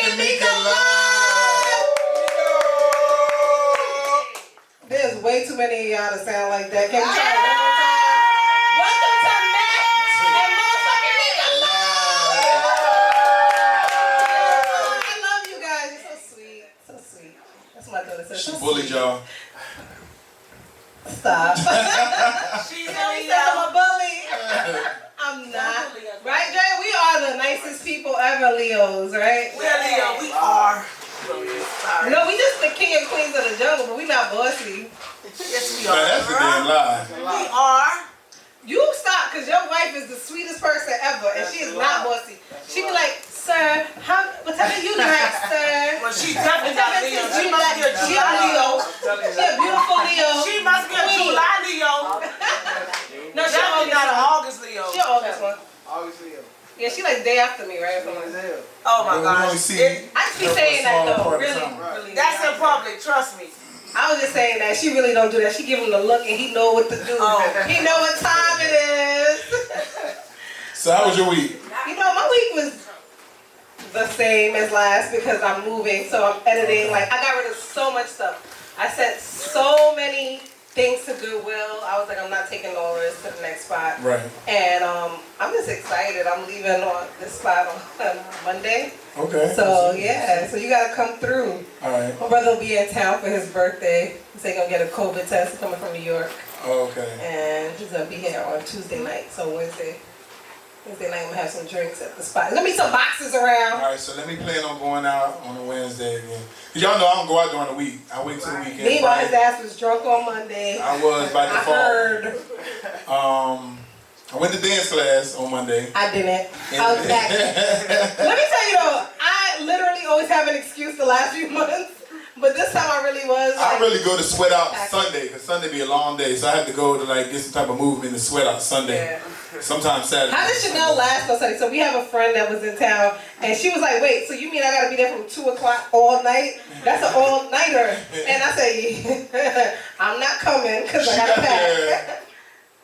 and Meeka live. There's way too many of y'all to sound like that. Can we try it one more time? Welcome to Mac and motherfucking Meeka live. I love you guys. You're so sweet. So sweet. That's what my daughter says. She bullied y'all. Stop. She really said I'm a bully. I'm not. Right, Dre? We are the nicest people ever, Leos, right? We're Leo. We are. Sorry. No, we just the king and queens of the jungle, but we not bossy. Yes, we Man, are. that's a damn lie. We are. You stop, because your wife is the sweetest person ever, and she is not bossy. She be like, sir, what type of you like, sir? Well, she definitely not Leo. She must be a She a July Leo. She a beautiful Leo. She must be a July Leo. No, she Definitely not an August Leo. She an August one. August Leo. Yeah, she like day after me, right? Oh my We gosh. only see I just be saying that though, part of really, time. really. That's in public. Trust me. I was just saying that she really don't do that. She give him the look and he know what to do. Oh. He know what time it is. So how was your week? You know, my week was the same as last because I'm moving, so I'm editing. Like, I got rid of so much stuff. I sent so many things to Goodwill. I was like, I'm not taking all of this to the next spot. Right. And I'm just excited. I'm leaving on this spot on Monday. Okay. So, yeah. So, you got to come through. All right. My brother will be in town for his birthday. He's going to get a COVID test coming from New York. Okay. And he's going to be here on Tuesday night. So, Wednesday night, I'm going to have some drinks at the spot. There's going to be some boxes around. All right, so let me plan on going out on a Wednesday again. Because y'all know I don't go out during the week. I wait till the weekend. Meanwhile, his ass was drunk on Monday. I was by default. I heard. I went to dance class on Monday. I didn't. I was back. Let me tell you though, I literally always have an excuse the last few months. But this time I really was. I really go to sweat out Sunday, because Sunday be a long day. So I have to go to like get some type of movement to sweat out Sunday. Yeah. Sometimes Saturday. How did Chanel last on Sunday? So we have a friend that was in town, and she was like, wait, so you mean I gotta be there from 2 o'clock all night? That's an all-nighter. And I said, I'm not coming, because I gotta pack.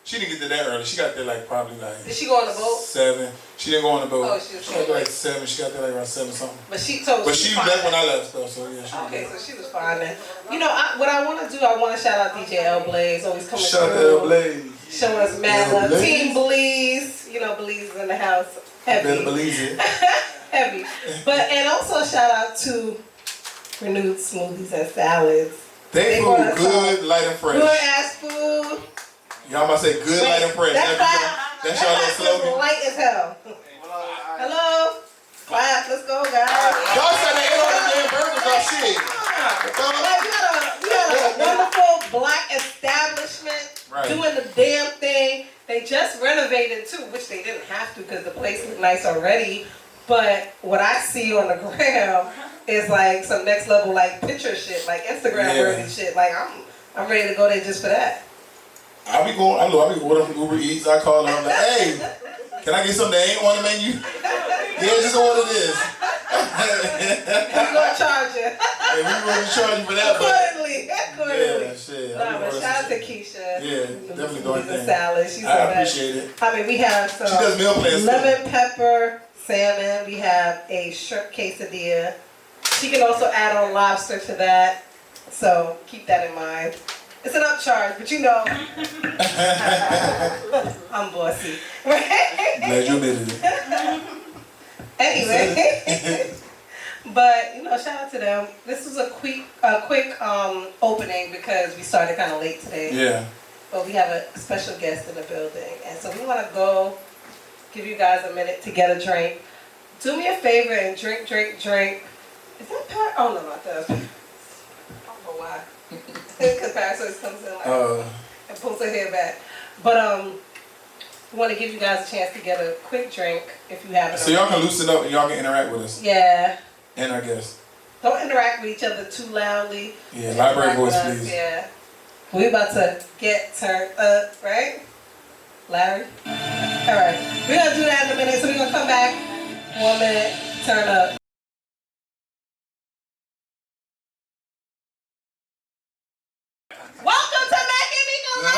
She didn't get there that early. She got there like probably like. Did she go on the boat? 7. She didn't go on the boat. Oh, she got there like 7. She got there like around 7 something. But she told. But she left when I left though, so yeah. She okay, so she was fine then. You know, what I want to do, I want to shout out DJ L Blaze, always coming shout through. out to L Blaze. Showing us mad L love. Blaze. Team Blaze. You know, Blaze is in the house. Heavy. Better believe it. Heavy. But, and also a shout out to Renewed Smoothies and Salads. They food good, light and fresh. Good ass food. Y'all about to say good, light and fresh. That's y'all little slogan. Light as hell. Hello. Clap. Let's go, guys. Y'all said they ate all the damn burgers off shit. We got a wonderful black establishment doing the damn thing. They just renovated too, which they didn't have to because the place looked nice already. But what I see on the gram is like some next level like picture shit, like Instagram worthy shit. Like I'm ready to go there just for that. I be ordering from Uber Eats. I call them, I'm like, hey, can I get something that ain't on the menu? Yeah, just order this. We're gonna charge you. Hey, we're gonna charge you for that. Accordingly. Yeah, shit. Nah, but shout out to Keisha. Yeah, definitely doing things. Salad. She's I appreciate it. I mean, we have some she does meal plans lemon pepper salmon. We have a shrimp quesadilla. She can also add on lobster to that. So keep that in mind. It's an upcharge, but you know, I'm bossy. Glad you admitted it. Anyway, but you know, shout out to them. This was a quick opening because we started kind of late today. Yeah. But we have a special guest in the building, and so we want to go give you guys a minute to get a drink. Do me a favor and drink. Is that Pat? Oh no, not that. I don't know why. Because Paris always comes in like and pulls her hair back. But we want to give you guys a chance to get a quick drink if you haven't. So y'all can loosen up and y'all can interact with us. Yeah. And our guests. Don't interact with each other too loudly. Yeah, library voice, please. Yeah. We about to get turned up, right? Larry? Alright. We're going to do that in a minute, so we're going to come back. 1 minute, turn up. Welcome to Mac Meeka Live!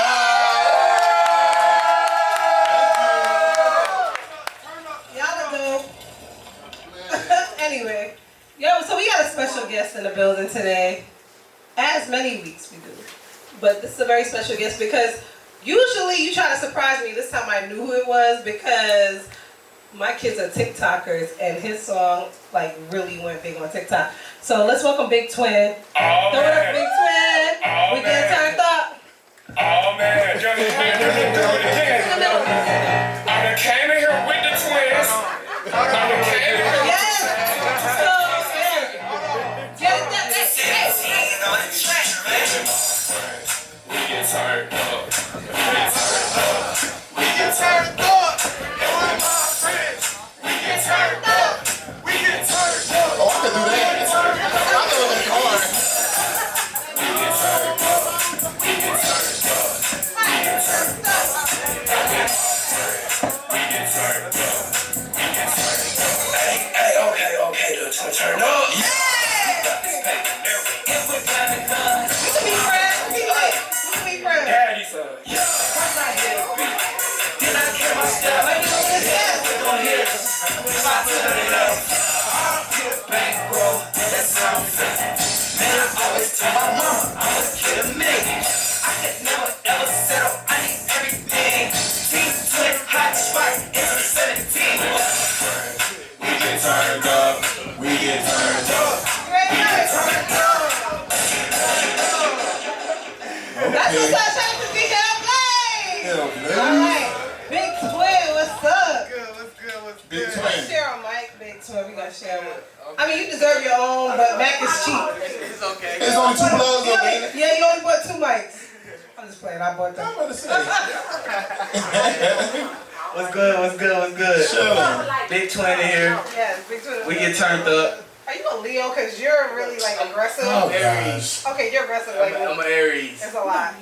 Y'all are dope. Anyway, Yo, so we got a special guest in the building today. As many weeks we do. But this is a very special guest because usually you try to surprise me. This time I knew who it was because my kids are TikTokers and his song like really went big on TikTok. So let's welcome Big Twin. Oh, Throw it up, man. Big Twin. Oh, We get man. turned up. Oh man, do it again. I done came in here with the twins. I done came in here with Yes. So, get it done. We get turned up. We get turned up. And one of my friends. We get turned up. We get turned up. Oh, I can do that. I know it's hard. We get turned up. We get turned up. We get turned up. We get turned up. We get turned up. Hey, okay, turn up. You can be friends. You can be friends. Daddy son. Yeah. Once I hit a beat, then I get my step. Like you know this, yes. Gon' hit it. If I turn it up, I'll get a bankroll. That's how I'm feeling. Man, I always tell my mama I was kid a million. I could never ever settle. I need everything. Team twin, hot spot, it's 17. We get turned up. We get turned up. You ready? That's what's up. Shout out to DJ Blaze. Yeah, All baby. right. Big Twin, what's up? What's Big Let's Twin. share on Mike, Big Twin. We gonna share one. I mean, you deserve your own, but Mac is cheap. It's okay. There's only 2 plugs up there. Yeah, you only bought 2 mics. I'm just playing. I bought them. I'm about to say. What's good? Chilling. Big Twin in here. Yes, Big Twin. We get turned up. Are you a Leo? Cause you're really like aggressive. Oh, Aries. gosh. Okay, you're aggressive like I'm me. an Aries. It's a lot.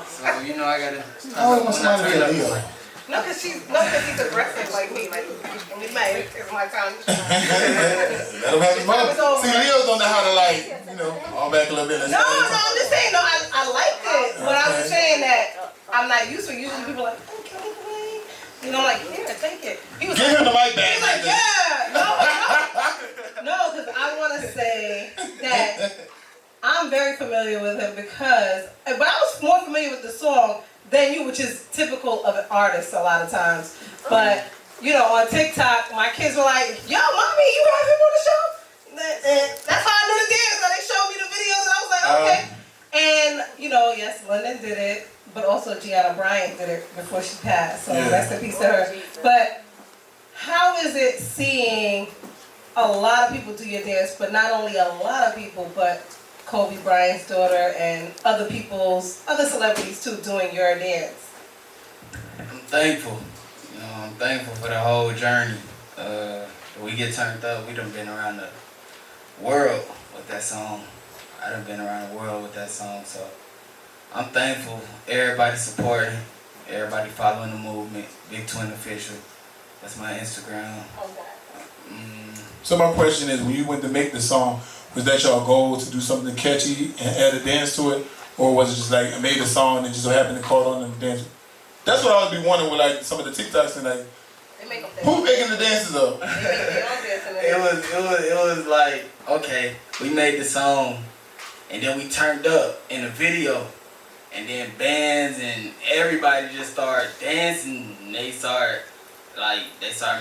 So, you know, I gotta. I always want somebody to be a Leo. No, cause he's aggressive like me. Like when we met, it's my time. Let him have his moment. See, Leos don't know how to, like, you know, all back a little bit. No, I'm just saying. No, I liked it, but I'm just saying that I'm not used to it. Usually people are like, oh, can we play? You know, like here, take it. He was Give him the mic back. He's like, yeah, no, because I want to say that I'm very familiar with him because, but I was more familiar with the song than you, which is typical of an artist a lot of times. But, you know, on TikTok, my kids were like, yo, mommy, you have him on the show? And that's how I knew the dance. So they showed me the videos and I was like, okay. And, you know, yes, London did it, but also Gianna Bryant did it before she passed. So Yeah. rest in peace to her. But how is it seeing a lot of people do your dance, but not only a lot of people, but Kobe Bryant's daughter and other celebrities too doing your dance? I'm thankful. You know, I'm thankful for the whole journey. We get turned up. We done been around the world with that song. I done been around the world with that song, so I'm thankful. Everybody supporting, everybody following the movement. Big Twin Official. That's my Instagram. So my question is, when you went to make the song, was that your goal to do something catchy and add a dance to it? Or was it just like, I made a song and just so happened to call on and dance? That's what I would be wondering with like some of the TikToks and like, They make them who making the dances up? They make their own dance in It was like, okay, we made the song and then we turned up in the video and then bands and everybody just started dancing and they started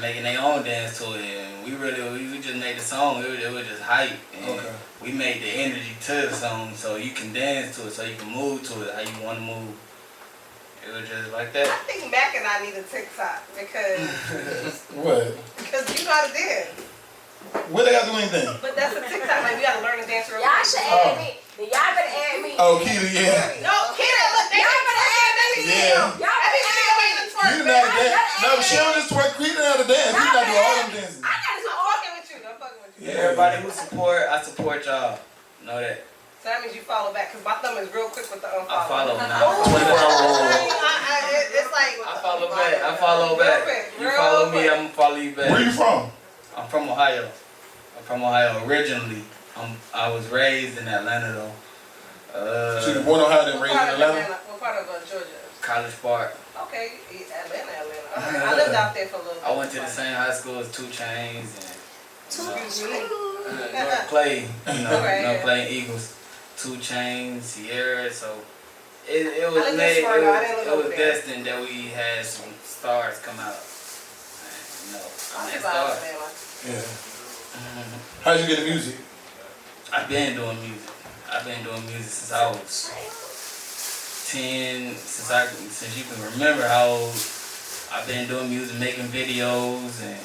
making their own dance to it and we just made the song. It was just hype and Okay. we made the energy to the song so you can dance to it, so you can move to it how you want to move. It was just like I that. think Mac and I need a TikTok because What? you know how to dance. What they got to do anything? But that's a TikTok. Like we gotta learn to dance real Y'all quick. should add me. Y'all better add me. Oh, Keita, yeah. No, Kira, look, they Y'all better add me. Yeah. Y'all Every better video add ain't me. a twerk, You man. not dance. No, she don't just twerk. Keita know how to dance. He not do all them dances. I gotta I'm support. fucking with you. I'm fucking with you. Everybody who support, I support y'all. Know that. So that means you follow back, because my thumb is real quick with the unfollow. I follow now. Oh, 24 hours. it's like... I follow back. I follow back. You follow me, I'm gonna follow you back. Where you from? I'm from Ohio. Originally. I was raised in Atlanta though. So you born in Ohio and raised in Atlanta? What part of Georgia? College Park. Okay, Atlanta. Okay. I lived out there for a little bit. I went to the same high school as 2 Chainz and Two you know, chains. North Clay, Right. North Clay Eagles, 2 Chainz, Sierra. So it I was lived in made. Smyrna. I didn't It live was over there. destined that we had some stars come out. And, I'm I'm just that out star. of Alabama. Yeah. How'd you get into music? I've been doing music. I've been doing music since I was 10. Since you can remember how old. I've been doing music, making videos, and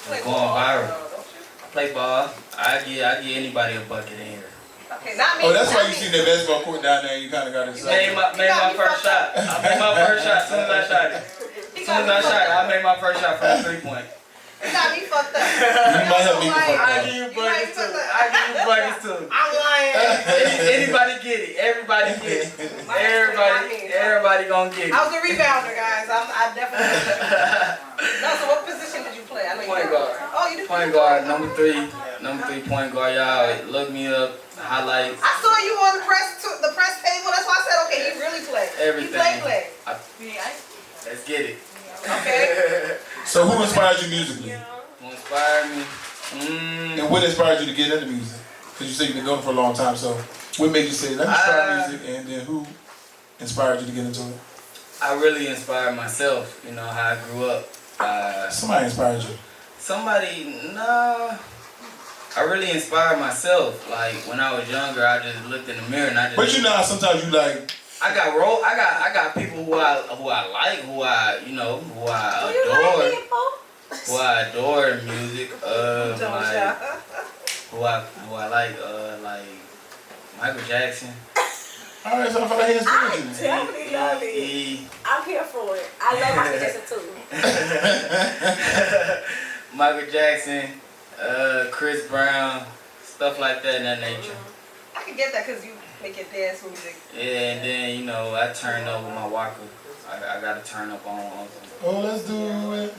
Play going ball, viral. don't you? I play ball. I give anybody a bucket in here. Okay, not me. Oh, that's why not you me. seen that basketball court down there and you kind of got Made excited. my first shot. I made my first shot as soon as I shot it. He As got soon me as I fucked shot it, up. I made my first shot from the 3-point. He got me fucked up. You might have me Like, fucked I up. give you You might buckets be too. fucked up. I give you buckets too. I'm lying. Anybody get it. Everybody get it. Everybody gonna get it. I was a rebounder, guys. I definitely. No, so what position did you play? I know Point you guard. Oh, you did Point guard, number 3 point guard. Y'all look me up. Highlights. I saw you on the press table. That's why I said, okay, he really played. Everything. He play. Let's get it. Okay. So who inspired you musically? Who inspired me? And what inspired you to get into music? Because you said you've been doing it for a long time, so what made you say, let me try music, and then who inspired you to get into it? I really inspired myself, you know, how I grew up. Somebody inspired you. No. I really inspired myself. Like, when I was younger, I just looked in the mirror and I just... But you know how sometimes you like... I got people who I like, who I adore in music. Who I like Michael Jackson. Alright, so I feel like he inspired you. Definitely love it. I'm here for it. I love Michael Jackson too. Michael Jackson, Chris Brown, stuff like that in that nature. I can get that because you make your dance music. Yeah, and then, you know, I turned up with my Walker. I got to turn up on Oh, let's do it.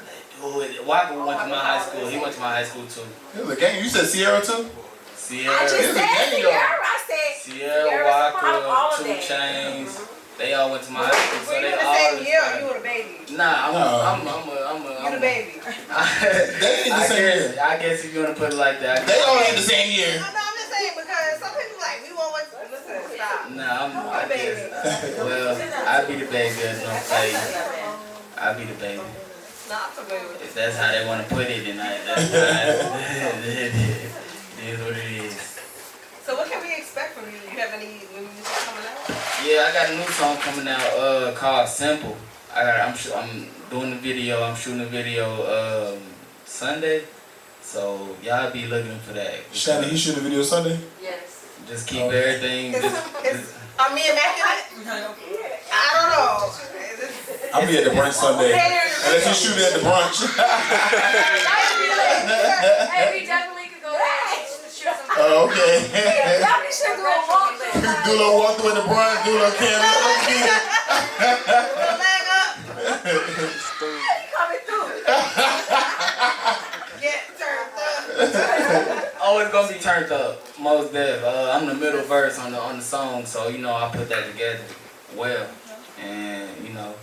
Walker went to my high school. He went to my high school too. It was a gang. You said Sierra too? Sierra. I just It was a said gang, Sierra. y'all. I said Sierra, Sierra's a part of all Walker, of 2 that. Chainz. They all went to my high school, so Were you they in the all same year or inspired you me. were the baby? Nah, You the baby. They ain't the same year. I guess if you want to put it like that. They all in the same year. No, I'm just saying because some people like, we won't want to listen, stop. Nah, I guess. Well, I be the baby, there's no play. I be the baby. Not the baby. If that's how they want to put it, then that's how it is what it is. So what can we expect from you? Do you have any new music coming out? Yeah, I got a new song coming out called Simple. I'm doing the video. I'm shooting a video Sunday. So y'all be looking for that. Shannon, he shooting a video Sunday? yes. Just keep everything. I'm me immaculate? I don't know. I'll be at the brunch Sunday. Unless you shoot at the brunch. Hey, we definitely could go there and shoot some. Oh, okay. Definitely should do a walkthrough. Do a little walk through at the brunch, do a little camera. Little leg up. Coming through. Get turned up. Oh, it's gonna be turned up. Most def. I'm the middle verse on the song, so you know I put that together well, and you know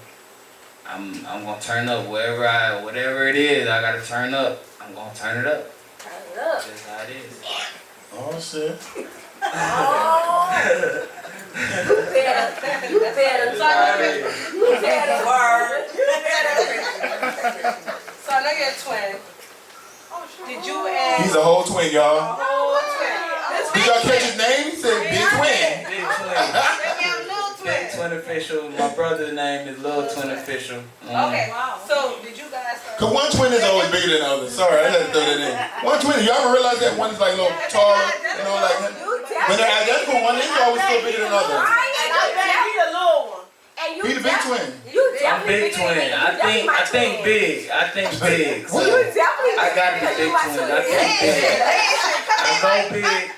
I'm gonna turn up whatever it is. I gotta turn up. I'm gonna turn it up. Turn it up. That's how it is. Oh, shit. Oh. You better. Word. So I know you're a twin. Did you and He's a whole twin, y'all. Did y'all catch his name? He said Big Twin. Big twin. little Big twin? twin official. My brother's name is Little Twin Official. Okay, so did you guys start? Cause one twin is always bigger than the other. Sorry, I had to throw that in. One twin, y'all ever realize that one is like a little taller, you know, like when they're identical, one is always still bigger than the other. And I bet he the little one. Be the big twin. I'm big twin. I think big. I think big. So I gotta be big twin. I think big.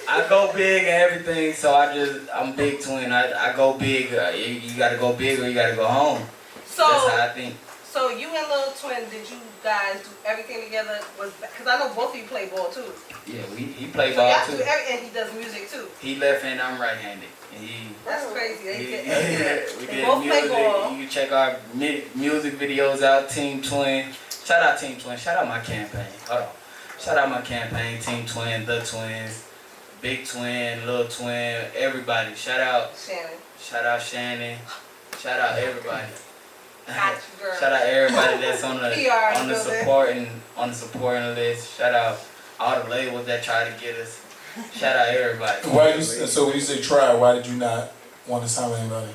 I go big and everything, so I'm big twin. I go big. You gotta go big or you gotta go home. That's how I think. So you and Little Twin, did you guys do everything together? Because I know both of you play ball too. Yeah, he play So ball y'all too. do everything, and he does music too. He left-handed, I'm right-handed. That's crazy. We They did both play music. ball. You can check our music videos out, Team Twin. Shout out Team Twin. Shout out my campaign. Hold on. Shout out my campaign, Team Twin, The Twins, Big Twin, Little Twin, everybody. Shout out Shannon. Shout out Shannon. Shout out everybody. Got you, girl. Shout out everybody that's on the PR on the supporting list. Shout out all the labels that try to get us. Shout out everybody. Why you, so when you say try, why did you not want to sign with anybody?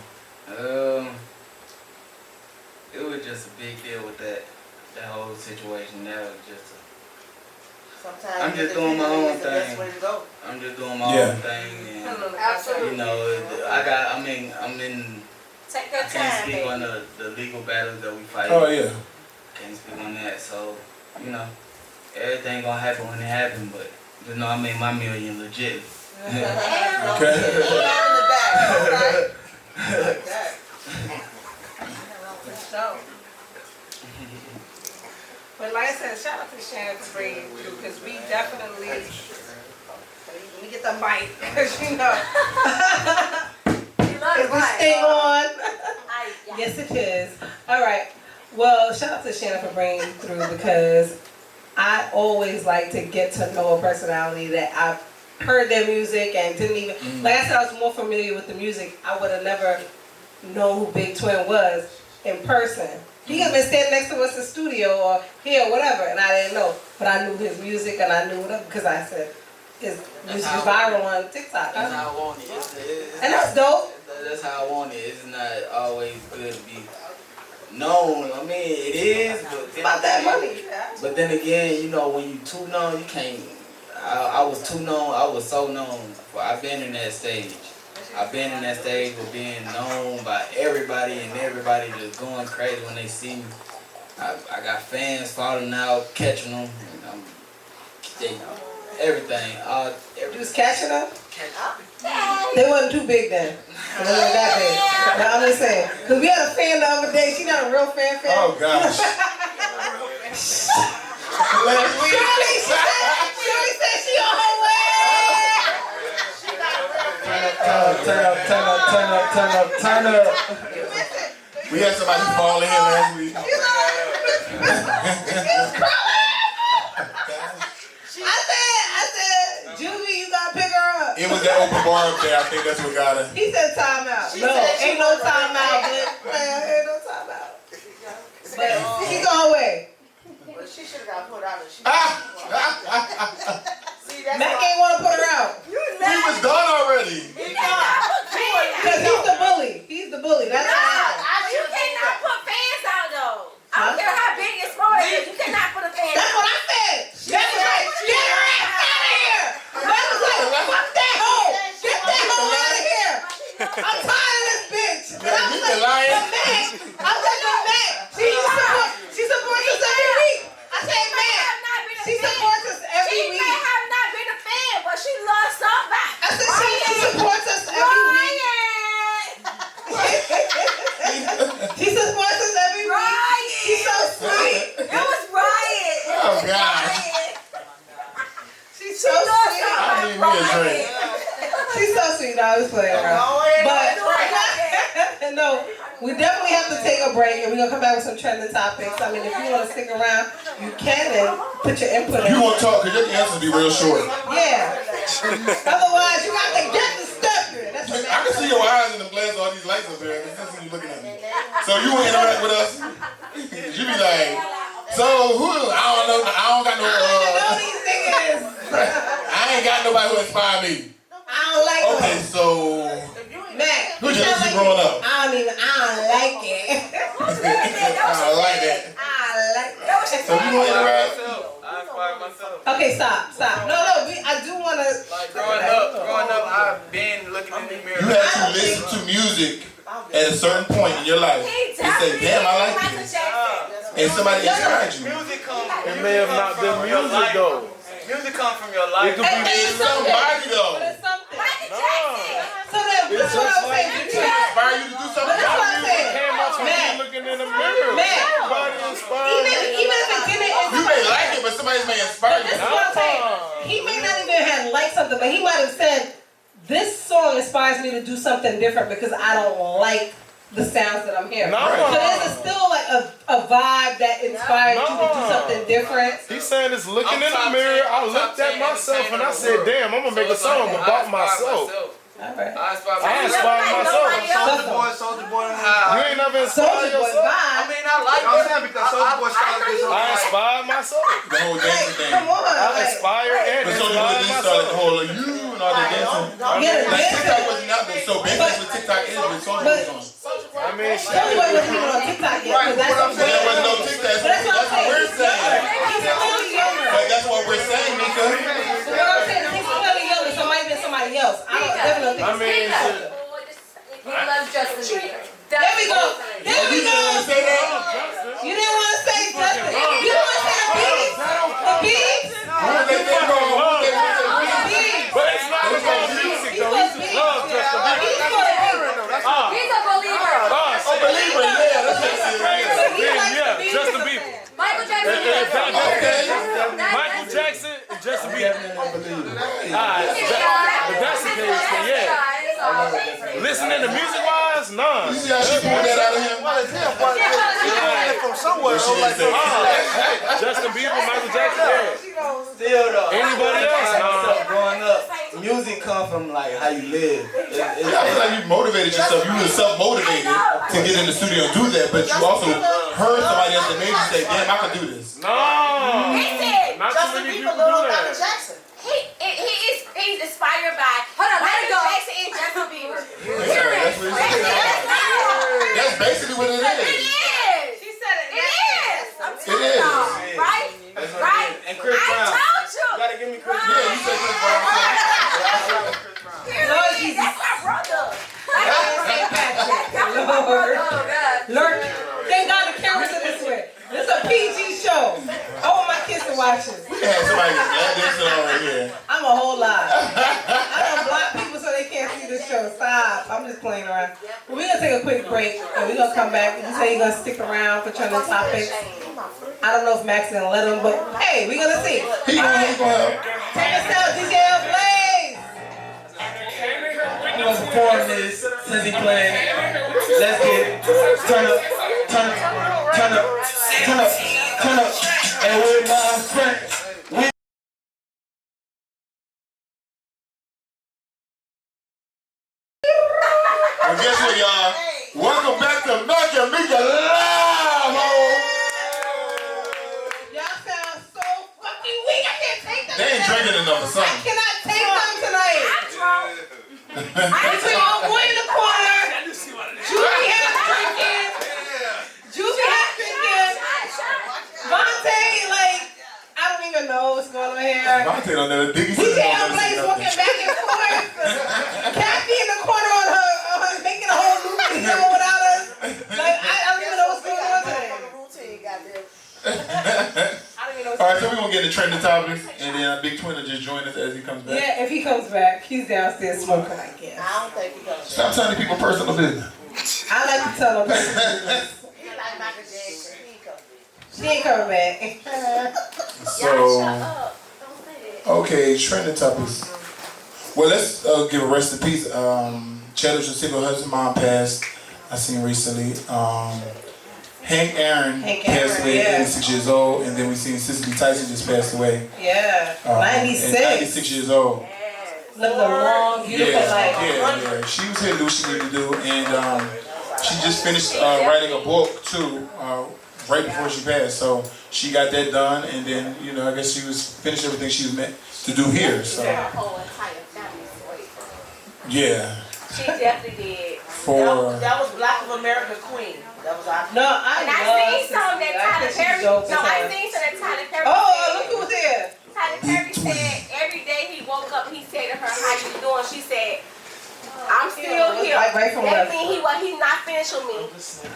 It was just a big deal with that whole situation. That was just Sometimes I'm just doing my own the best thing. way to go. I'm just doing my own thing, and Absolutely. you know, I'm in. Take I that can't time, speak baby. on the legal battles that we fight. Oh yeah. Can't speak on that. So, you know, everything gonna happen when it happens, but you know, I made my million legit. Okay. Put it in the back, right? Like that. For sure. But like I said, shout out to Shannon for bringing it through, because we definitely, let me get the mic, because you know, is this thing on? Yes, it is. All right. Well, shout out to Shannon for bringing it through, because I always like to get to know a personality that I've heard their music and didn't even, like I said, I was more familiar with the music. I would have never known who Big Twin was in person. He could have been standing next to us in the studio or here or whatever, and I didn't know. But I knew his music and I knew whatever, because I said his music is viral on TikTok. That's how I want it. And that's dope. That's how I want it. It's not always good to be known. I mean, it is, but It's about that money. But then again, you know, when you too known, you can't. I was too known. I was so known. I've been in that stage. I've been in that stage of being known by everybody and everybody just going crazy when they see me. I got fans falling out, catching them, and everything. You was catching them? They wasn't too big then. They wasn't that big. But I'm just saying. Because we had a fan the other day. She not a real fan. Oh gosh. Last week. Shirley said she on her way. Turn up. We had somebody fall in here last week. I said, Juvie, you gotta pick her up. It was that open bar up there. I think that's what got her. He said timeout. No, ain't no timeout, man. Ain't no timeout. But she's on her way. But she should have got put out. See, that's Mac ain't want to put her out. You He was gone already. Because he's the bully. He's the bully. That's all. You cannot put fans out though. I don't care how big and small it is. You cannot put a fan That's out. what I said. That was like, get her ass out of here. That was like, fuck that hoe. Get that hoe out of here. I'm tired of this bitch. And I was like, lying. but Mac, I was like, but Mac, she supports us every week. I said, Mac, she supports us every She week. may have not been a fan, but she loves somebody. I said, she supports us every week. She supports us every week. She's so sweet. It was Riot. Oh gosh. She's so sweet. I need me a drink. She's so sweet. No, I was playing around. But no, we definitely have to take a break, and we're gonna come back with some trending topics. I mean, if you want to stick around, you can and put your input in. You want to talk? Cause your answers be real short. Yeah. Otherwise, you got to get the stuff here. That's what I can see your eyes in the glass. All these lights up there. I can see you looking at me. So you want to interact with us? You be like, so who? I don't know. I don't got no. know these niggas. I ain't got nobody who inspired me. I don't like Okay, them. so Mac, who you you sound listen like growing up? I don't like it. I like that. I like it. So you want to interact? I inspire myself. Okay, stop. No, I do want to. Like growing up, I've been looking in the mirror. You had to listen to music at a certain point in your life and say, damn, I like this. And somebody inspired you. Music comes. It may have not been music though. Music comes from your life. It could be It's Somebody though. But it's something. Michael Jackson. So then, that's what I'm saying. Did you inspire you to do something? But that's what I'm saying. came out from Man. you looking in the mirror. Man. Somebody inspired Even if it didn't You may like it, but somebody may inspire This is you. what I'm saying. He may not even have liked something, but he might have said, this song inspires me to do something different because I don't like the sounds that I'm hearing. No. So there's still like a vibe that inspired you to do something different. He's saying it's looking in the mirror. I looked at myself and I said, damn, I'm gonna make a song about myself. All right. I inspired myself. Soulja Boy. You ain't never inspired Soulja Boy yourself? I vibe. mean, I like it because Soulja Boy started this whole I thing. inspired myself. The whole dancing thing. Come on. I Like, inspired and But so inspired they started the myself. whole like, you and all that dancing. yeah, the Like TikTok dancing. wasn't out there, so basically what TikTok is with songs was on. I mean, Soulja Boy wasn't even on TikTok yet. Right, That's but what what I'm But there was no saying. TikTok. But that's what I'm That's what we're saying. He's clearly younger. But that's what we're saying, Mika. But what I'm saying is he's clearly younger, so it might have been somebody else. I don't definitely I think mean, it's Soulja. He loves Justin Bieber. There we go. There we go. Say that? You didn't want to say Justin. You didn't want to say the Beebs. The Beebs. Who they think wrong? Who they think The wrong? Beebs. but it's not about music though. He just loves Justin Bieber. He's for the Beebs. He's a believer. Oh, believer, yeah, that's what it is. But he likes Yeah, the Beebs. Justin Bieber. Michael Jackson. Michael Jackson and Justin Bieber. Unbelievable. Alright, but that's the case, then yeah. Listening to music wise, nah. You see how she pulled that out of him? Well, it's him, but she doing it from somewhere. She Like, didn't say Justin Bieber, Michael Jackson, yeah. Still though. Anybody else? Nah. Growing up, music come from like how you live. I feel like you motivated yourself. You were self-motivated to get in the studio and do that, but you also heard somebody else that made you say, damn, I can do this. No. He said Not too Justin many Bieber, people do little that. Michael Jackson. he's inspired by Michael Jackson and Justin Bieber. Yeah, that's what it is. That's basically what it It is. is. She said it. It is. I'm It telling is. y'all. Right? Right? And Chris Brown. I told you. You gotta give me Chris Yeah, you said Chris Brown. Lord Jesus. That's my brother. St. Patrick. Lord. Lord. Thank God the cameras in this way. This is a PG show. I want my kids to watch this. We had somebody get that this over here. I'm a whole lot. I don't block people so they can't see this show. Stop. I'm just playing around. Well, we're going to take a quick break and we're going to come back. You say you're going to stick around for trending topics. I don't know if Max is going to let him, but hey, we're going to see. He gonna help. Take us out, DJ Blaze. He was performing this since he playing. Let's get turn up, turn up, turn up, turn up, turn up, and with my friends. Well, guess what, y'all? Welcome back to Mac Meeka Live, ho! Y'all sound so fucking weak. I can't take them. They ain't drinking enough or I something. cannot take them tonight. Between old boy in the corner, Julie has drinking, Julie has drinking, Vontae, like, I don't even know what's going on here. Vontae don't know the biggest DJ Blaze walking back and forth. Kathy in the corner on her making a whole new video without us. Like, I don't even know what's going on today. Alright, so we're gonna get into trending topics, and then Big Twin will just join us as he comes back. Yeah, if he comes back, he's downstairs smoking, I guess. I don't think he goes. Stop telling people personal business. I like to tell him business. He like Michael Jackson. He goes. She ain't coming back. So, okay, trending topics. Well, let's give a rest in peace. Cheddar's single husband, mom passed. I seen recently. Hank Aaron passed away at 86 years old, and then we seen Cicely Tyson just passed away. Yeah, at 96. 96 years old. Lived a long, beautiful life. Yeah. She was here to do what she needed to do, and she just finished writing a book too, right before she passed. So she got that done, and then I guess she was finished everything she was meant to do here. So yeah. She definitely did. That was Black of America Queen. That was our. No, I seen some Cicely. that I Tyler think she's Perry. dope as No, I hell. seen some that Tyler Perry. Oh, said. look who was here. Tyler Perry said every day he woke up, he said to her, "How you doing?" She said, "I'm still here." Like right from That left. means he's not finished with me.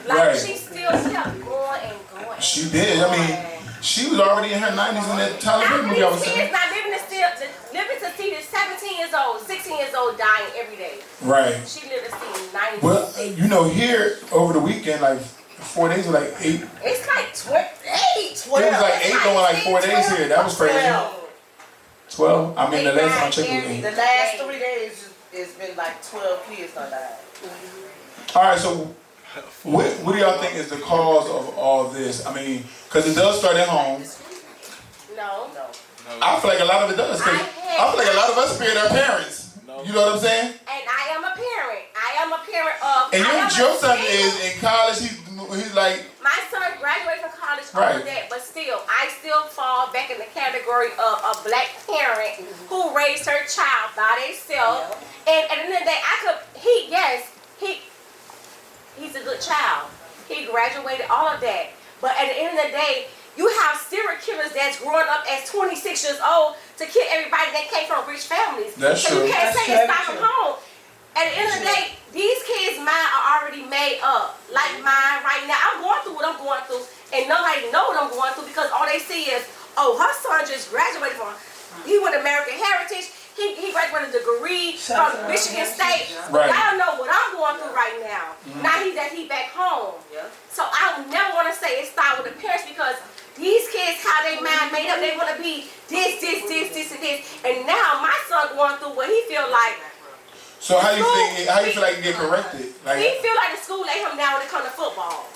Like Right. she kept going and going. She did. I mean, she was already in her 90s in that Tyler Perry movie I was She's saying. not living to see this 17 years old, 16 years old dying every day. Right. She lived to see 90. Well, here over the weekend, like 4 days or like 8. It's like 12. It was like 8 going like 4 days here. That was crazy. 12? I mean, the last time I checked was 8. The last 3 days, it's been like 12 kids done died. Alright, so What do y'all think is the cause of all this? I mean, because it does start at home. No. I feel like a lot of it does. 'Cause I feel like a lot of us fear our parents. You know what I'm saying? And I am a parent. I am a parent of. And your son is in college. He's like. My son graduated from college, all of that, but still, I still fall back in the category of a black parent who raised her child by themselves. And at the end of the day, he's a good child. He graduated, all of that. But at the end of the day, you have serial killers that's growing up as 26 years old to kill everybody that came from rich families. That's true. So you can't say it's not from home. At the end of the day, these kids' mind are already made up. Like mine right now. I'm going through what I'm going through, and nobody know what I'm going through because all they see is, oh, her son just graduated from, he went to American Heritage, he graduated a degree from Michigan State. Right. I don't know what I'm going through right now. Now he back home. So I would never want to say it started with the parents because these kids, how they mind made up, they want to be this, and this. And now my son going through what he feel like. So how you feel like you get corrected? Like, he feel like the school let him down when it comes to football.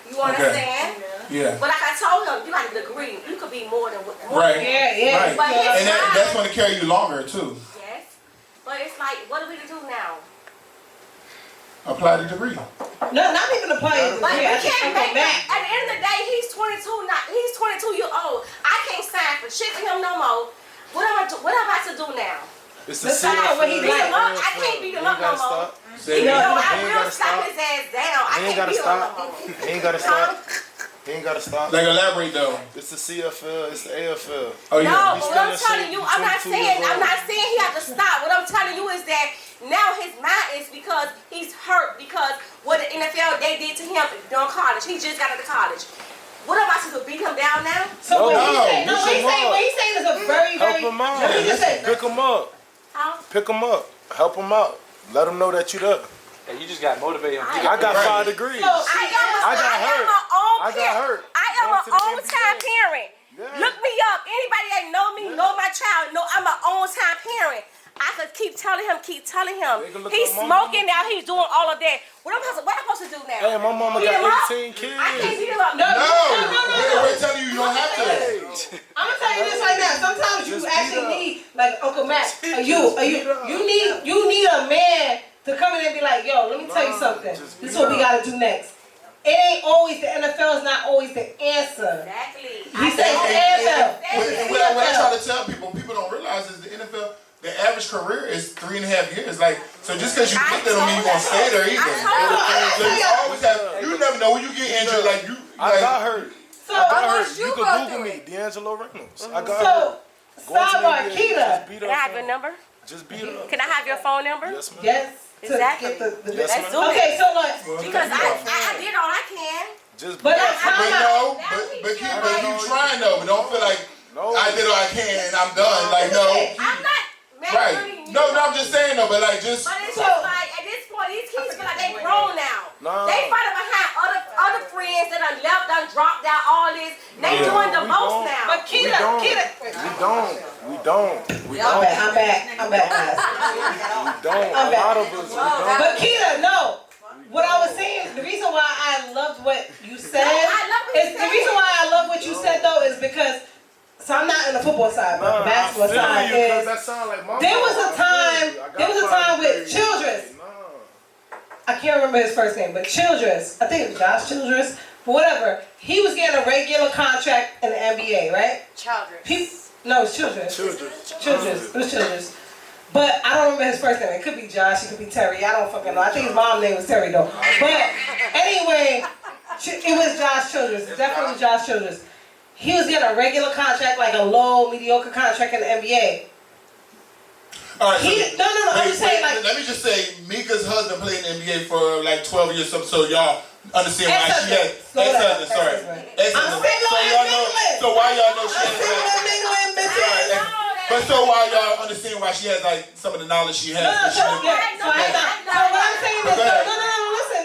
You understand? Yeah. But like I told him, you got a degree. You could be more than what. Right. Yeah. Right. But And that's going to carry you longer too. Yes. But it's like, what are we to do now? Apply the degree. No, not even apply the But degree. we can't make that. At the end of the day, he's 22. He's 22 years old. I can't sign for shit for him no more. What am I about to do now? It's Decide what he like. I can't beat him up no more. I will stop his ass down. I can't beat him no more. He ain't gotta stop. He ain't gotta stop. Like elaborate though. It's the CFL. It's the AFL. Oh yeah. No, but what I'm telling you, I'm not saying he has to stop. What I'm telling you is that now his mind is because he's hurt because what the NFL they did to him during college. He just got out of college. What am I supposed to beat him down now? So what he's saying is a very, Help very. him out. What he just said. Pick him up. Huh? Pick him up. Help him out. Let him know that you there. And you just got motivated him. I got 5 degrees. I am an on-time parent. Yeah. Look me up. Anybody that know me, know my child, know I'm an on-time parent. I could keep telling him. He's smoking now. He's doing all of that. What am I supposed to do now? Hey, my mama Beat him up? got 18 kids. I can't beat him up. No. We're telling you don't have to. I'm gonna tell you this right now. Sometimes you actually need, like Uncle Mac, you need a man to come in and be like, yo, let me tell you something. This is what we gotta do next. It ain't always the NFL is not always the answer. Exactly. He said NFL. What I try to tell people don't realize is the NFL. The average career is 3.5 years. Like, so just because you get there don't mean you're gonna stay there either. You never know when you get injured. Like you, I got hurt. So You can Google me, D'Angelo Reynolds. I got hurt. Sidebar, Keita. Can I have your number? Just beat her up. Can I have your phone number? Yes, ma'am. Yes. Exactly. Yes, Let's do Okay, it. so like, Because I did all I can. Just but keep trying though. But don't feel like I did all I can and I'm done. Like no. I'm not. Right. No, I'm just saying though. But like just. But it's just like at this point, these kids feel like they grown now. No. They fighting behind other friends that done left, done dropped out, all this. They doing the most now. But Keita. We don't. I'm back, guys. We don't. A lot of us, we don't. But Keita, no. What I was saying, the reason why I loved what you said, the reason why I love what you said though is because, so I'm not in the football side, but the basketball side is, there was a time with Childress. I can't remember his first name, but Childress, I think it was Josh Childress, but whatever. He was getting a regular contract in the NBA, right? Childress. No, it's Childress. Childress. It was Childress. But I don't remember his first name. It could be Josh, it could be Terry. I don't fucking know. I think his mom's name was Terry though. But anyway, it was Josh Childress. It definitely was Josh Childress. He was getting a regular contract, like a low, mediocre contract in the NBA. All right, I'm just saying, like, let me just say, Meeka's husband played in the NBA for like 12 years, so y'all understand why she had ex-husband. Sorry, ex-husband. So why y'all know she has? But so why y'all understand why she has like some of the knowledge she has? So what I'm saying is, listen,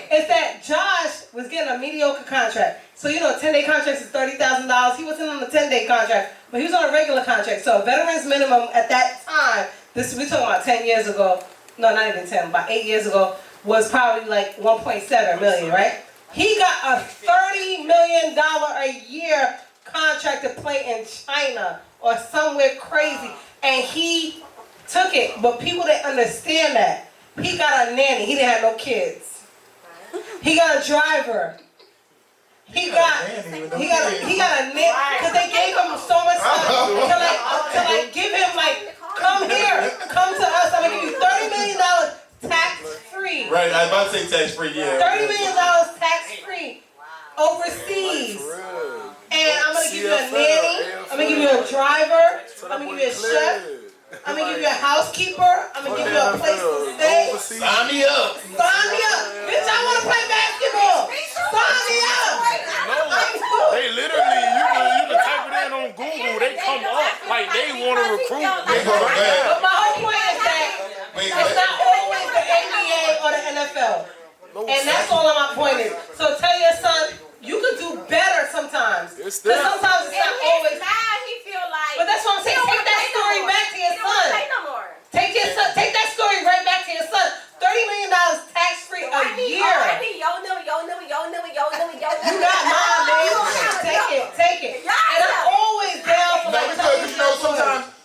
it's that Josh was getting a mediocre contract. So you know, 10-day contracts is $30,000. He wasn't on a 10-day contract, but he was on a regular contract. So a veteran's minimum at that time, we're talking about 10 years ago. No, not even 10, about 8 years ago. was probably like 1.7 million, right? He got a $30 million a year contract to play in China or somewhere crazy, and he took it. But people didn't understand that. He got a nanny. He didn't have no kids. He got a driver. He got a nanny because they gave him so much stuff to give him like, come here, come to us. I'm gonna give you $30 million tax free. Right, I was about to say tax free, yeah. $30 million tax free overseas. And I'm gonna give you a nanny. I'm gonna give you a driver. I'm gonna give you a chef. I'm gonna give you a housekeeper. I'm gonna give you a place to stay. Sign me up. Sign me up. Bitch, I wanna play basketball. Sign me up. They literally, you can type it in on Google, they come up like they want to recruit. But my whole point is that it's not always the NBA or the NFL. And that's all my point is. So tell your son, you could do better sometimes. Because sometimes it's not always. He feel like. But that's what I'm saying. Take that story back to your son. Take that story right back to your son. $30 million tax free a year. You got mine, man. Take it. And I'm always down for like because you know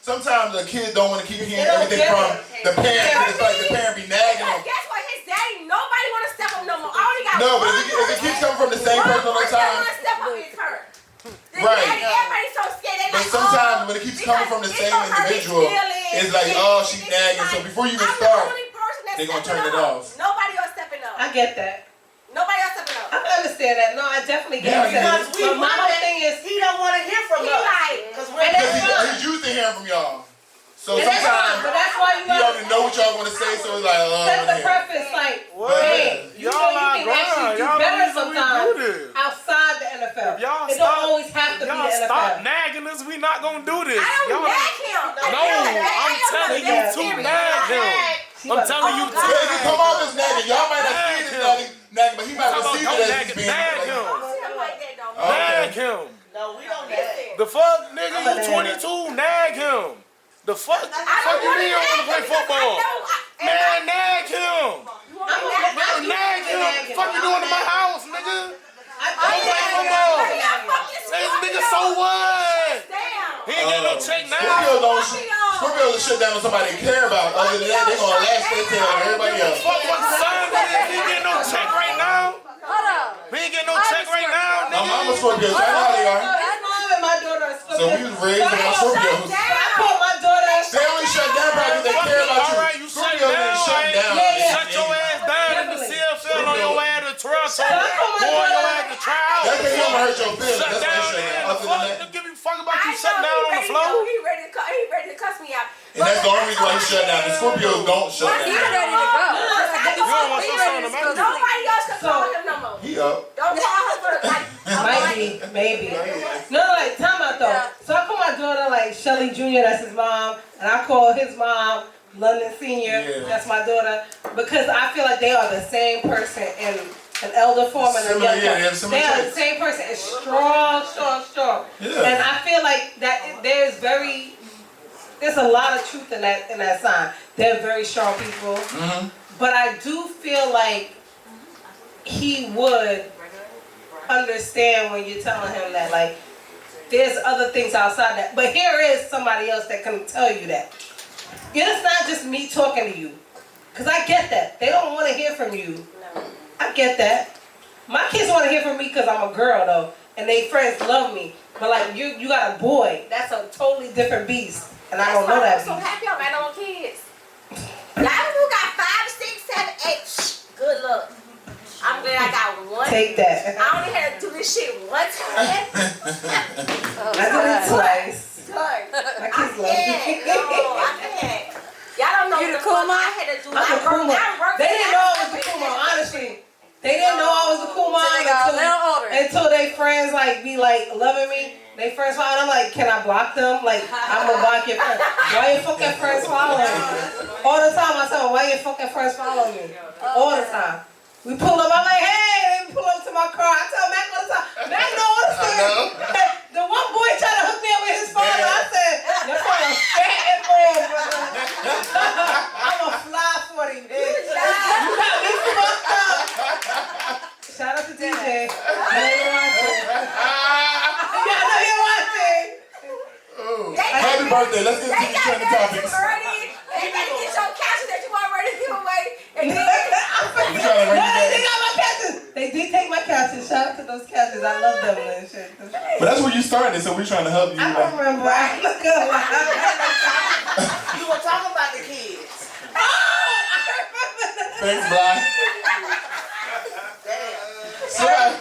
sometimes a kid don't want to keep hearing everything from the parent. It's like the parent be nagging him. Guess what? His daddy, nobody want to step up no more. I only got No, but if it keeps coming from the same person all the time. want to step up is her. Right. Everybody's so scared. They But like, sometimes when it keeps coming from the same individual, it's like, oh, she's nagging. So before you even start, they're going to turn it off. Nobody else stepping up. I get that. Nobody else stepping up. I understand that. No, I definitely get that. Because But my whole thing is, he don't want to hear from us. Because He's used to hearing from y'all. So but sometimes that's why you he already know what y'all want to say, so it's like, set the preface like, hey, you know you can actually do better sometimes outside the NFL. It don't always have to be the NFL. Stop nagging us, we not gonna do this. I don't nag him. No, I'm telling you to nag him. I'm telling you to. Come on, this nagging. Y'all might not see this nagging, but he might receive it as being I nagging. don't see him like that though. Nag him. No, we don't nag. The fuck, nigga, you 22, nag him. The fuck you mean you don't want to play football? Man, nag him. Nag him. Fuck you doing in my house, nigga? Don't play football. This nigga, so what? He ain't getting no check now. Scorpios will shut down on somebody they care about. Other than that, they gonna lash their tail on everybody else. Fuck what the son is. He ain't getting no check right now. Hold up. We ain't getting no check right now, nigga. I'm a Scorpio. I know how they are. That's mom and my daughter are Scorpios. So we was raised on our Scorpios. I call my daughter. They only shut down because they care about you. Alright, you shut down. Shut down. Shut your ass down in the CFL on your way to Toronto. Go on your way to trial. That's because you don't hurt your feelings. That's why you shut down. Other than that, give a fuck about you shutting down on the floor. He ready to cuss me out. And that's the only reason why you shut down. The Scorpios don't shut down. He's ready to go. You don't want your son to make it. Nobody else can call him no more. He up. Don't call him for like Maybe. No, like, time out though. So I call my daughter like Shelly Jr., that's his mom, and I call his mom London Senior, that's my daughter, because I feel like they are the same person in an elder form and a young form. They are the same person. It's strong. Yeah. And I feel like that there's a lot of truth in that sign. They're very strong people. Mm-hmm. But I do feel like he would understand when you're telling him that, like, there's other things outside that. But here is somebody else that can tell you that. It's not just me talking to you. Because I get that. They don't want to hear from you. I get that. My kids want to hear from me because I'm a girl, though. And they friends love me. But, like, you got a boy. That's a totally different beast. And I don't know that beast. I'm so happy I'm not on kids. Y'all who got 5, 6, 7, 8, good luck. I'm glad I got one. Take that. I only had to do this shit one time. I did it twice. My kids love me. No, I can't. Y'all don't know You the the cool fuck mom? I had to do. I'm the cool mom. They didn't know I was the cool mom, honestly. They didn't know I was the cool mom until they friends like be like loving me. They friends follow. I'm like, can I block them? Like, I'm gonna block your friends. Why your fucking friends following me? All the time I tell them, why your fucking friends following me? All the time. We pull up. I'm like, hey. They pull up to my car. I tell Mac all the time. Mac know all the story. The one boy tried to hook me up with his father. I said, your father's fat and bald, brother. I'm a fly 40, bitch. You got me birthday. Let's get to these trending topics. They gotta get your couches that you already give away. And then We trying to bring No, it they back. got my couches. They did take my couches. Shout out to those couches. I love them and shit. But that's where you started, so we're trying to help you. I don't remember. I'm not gonna lie. You were talking about the kids. Thanks, Bly. Shout out to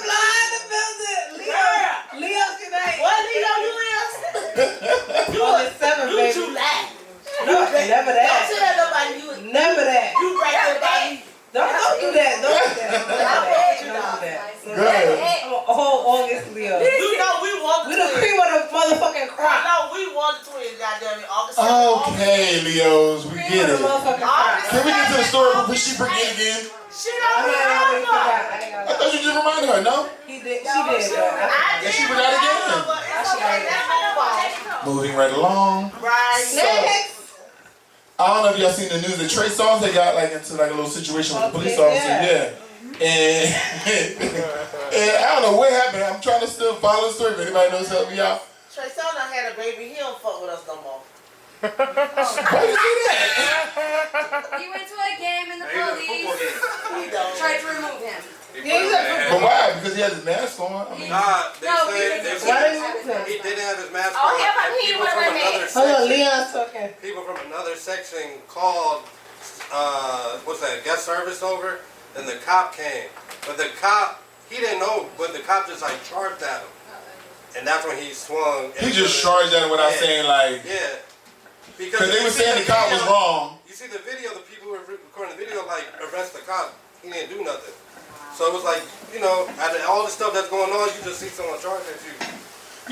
Bly in the building. Leo tonight. What Leo you is? Only 7, You baby. too loud. No, never Don't that. tell nobody you. Never that. You right there by me. Don't do that. Don't do that. Don't do that. Good. I'm a whole August Leo. You know we want We the the twins. cream of the motherfucking crop. No, we want the twins, goddamn it. August. Okay, Leos, we Cream get of the it. motherfucking crop. Can we get to the story before she forget again? She I don't already remember. forgot. I ain't I gonna thought you just reminded her, no? He did. She did. But I did she forgot again. remember. It's okay. That's my fault. Moving right along. Right. next. I don't know if y'all seen the news. The Trey Songz, they got like into like a little situation with the police Okay, officer. Yeah. And, and I don't know what happened. I'm trying to still follow the story. If anybody knows, help me out. Trey Songz done had a baby. He don't fuck with us no more. Why you do that? He went to a game and the police He don't. tried to remove him. But why? Because he has his mask on. I mean, Nah, they No, said, because Why they did said you do that? he didn't have his mask Oh, on. yeah, but and he people would've from been another mad. Hold on, section, Leon's talking. people from another section called, what's that, guest service over, and the cop came. But the cop, he didn't know, but the cop just like charged at him. And that's when he swung. he just charged at him without saying like, Yeah. because they were saying the cop was wrong. You see the video, the people who were recording the video like arrest the cop. He didn't do nothing. So it was like, you know, out of all the stuff that's going on, you just see someone charged at you.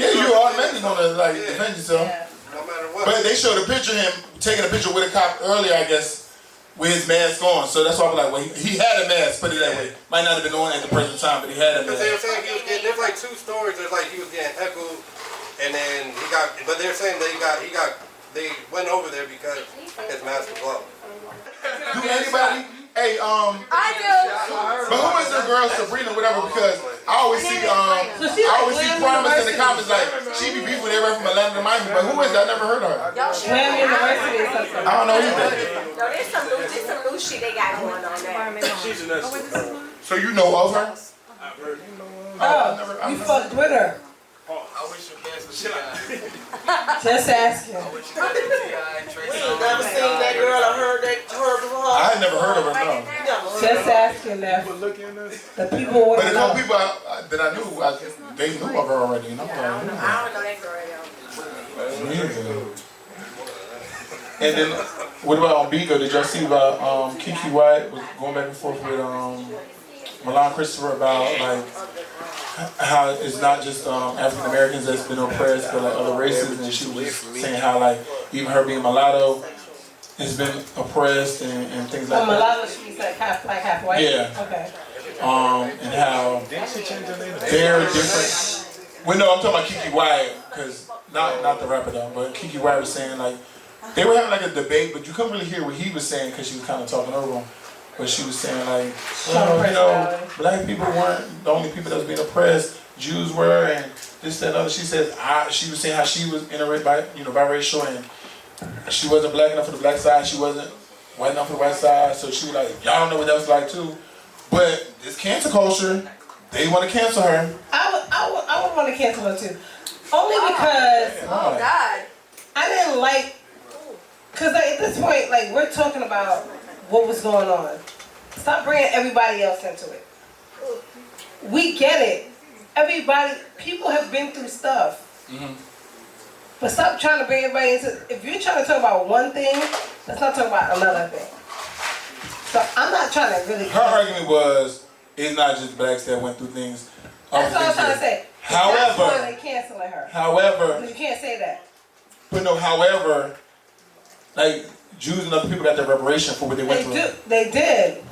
Yeah, you automatically gonna like defend yourself. No matter what. But they showed a picture of him taking a picture with a cop earlier, I guess, with his mask on. So that's why I'm like, well, he had a mask, put it that way. Might not have been on at the present time, but he had a Because they were mask. saying he was getting, there's like two stories. There's like he was getting heckled, and then he got, but they're saying they went over there because his mask was off. Do anybody? Hey, I do. but who is the girl Sabrina, whatever? Because I always see, I always see Promise in the comments like she be beefing with everybody from Atlanta to Miami. But who is that? I never heard of her. Miami University or something. I don't know either. No, there's some new shit they got going on there. She's an escort. So you know of her? Oh, you fucked with her. I wish your guys would see Just asking. We ain't never seen that girl or heard from her. I had never heard of her, no. We never heard Just asking that. The people want But to the couple know. people that I knew, they knew of her already. And I'm like, I don't know that girl. me either. And then, what about on Bigo? Did y'all see about Kiki White was going back and forth with Milan Christopher about like how it's not just African Americans that's been oppressed, but like other races, and she was just saying how like even her being mulatto has been oppressed and things like Oh, that. mulatto, she's like half white? Yeah. Okay. And how they're different. Well, no, I'm talking about Kiki White, because not the rapper though, but Kiki White was saying like they were having like a debate, but you couldn't really hear what he was saying because she was kind of talking over him. But she was saying like, well, you know, black people weren't the only people that was being oppressed. Jews were, and this, that, and other. She said she was saying how she was biracial, and she wasn't black enough for the black side. She wasn't white enough for the white side. So she was like, y'all don't know what that was like too. But this cancer culture, they want to cancel her. I would want to cancel her too. Only because Oh God. I didn't like, because like, at this point, like we're talking about what was going on. Stop bringing everybody else into it. We get it. People have been through stuff. Mm-hmm. But stop trying to bring everybody into, if you're trying to talk about one thing, let's not talk about another thing. So I'm not trying to really. Her argument was, it's not just blacks that went through things. That's what I'm trying to say. However, that's why they're canceling her. However, Because you can't say that. but no, however, like Jews and other people got their reparation for what they went through. They did.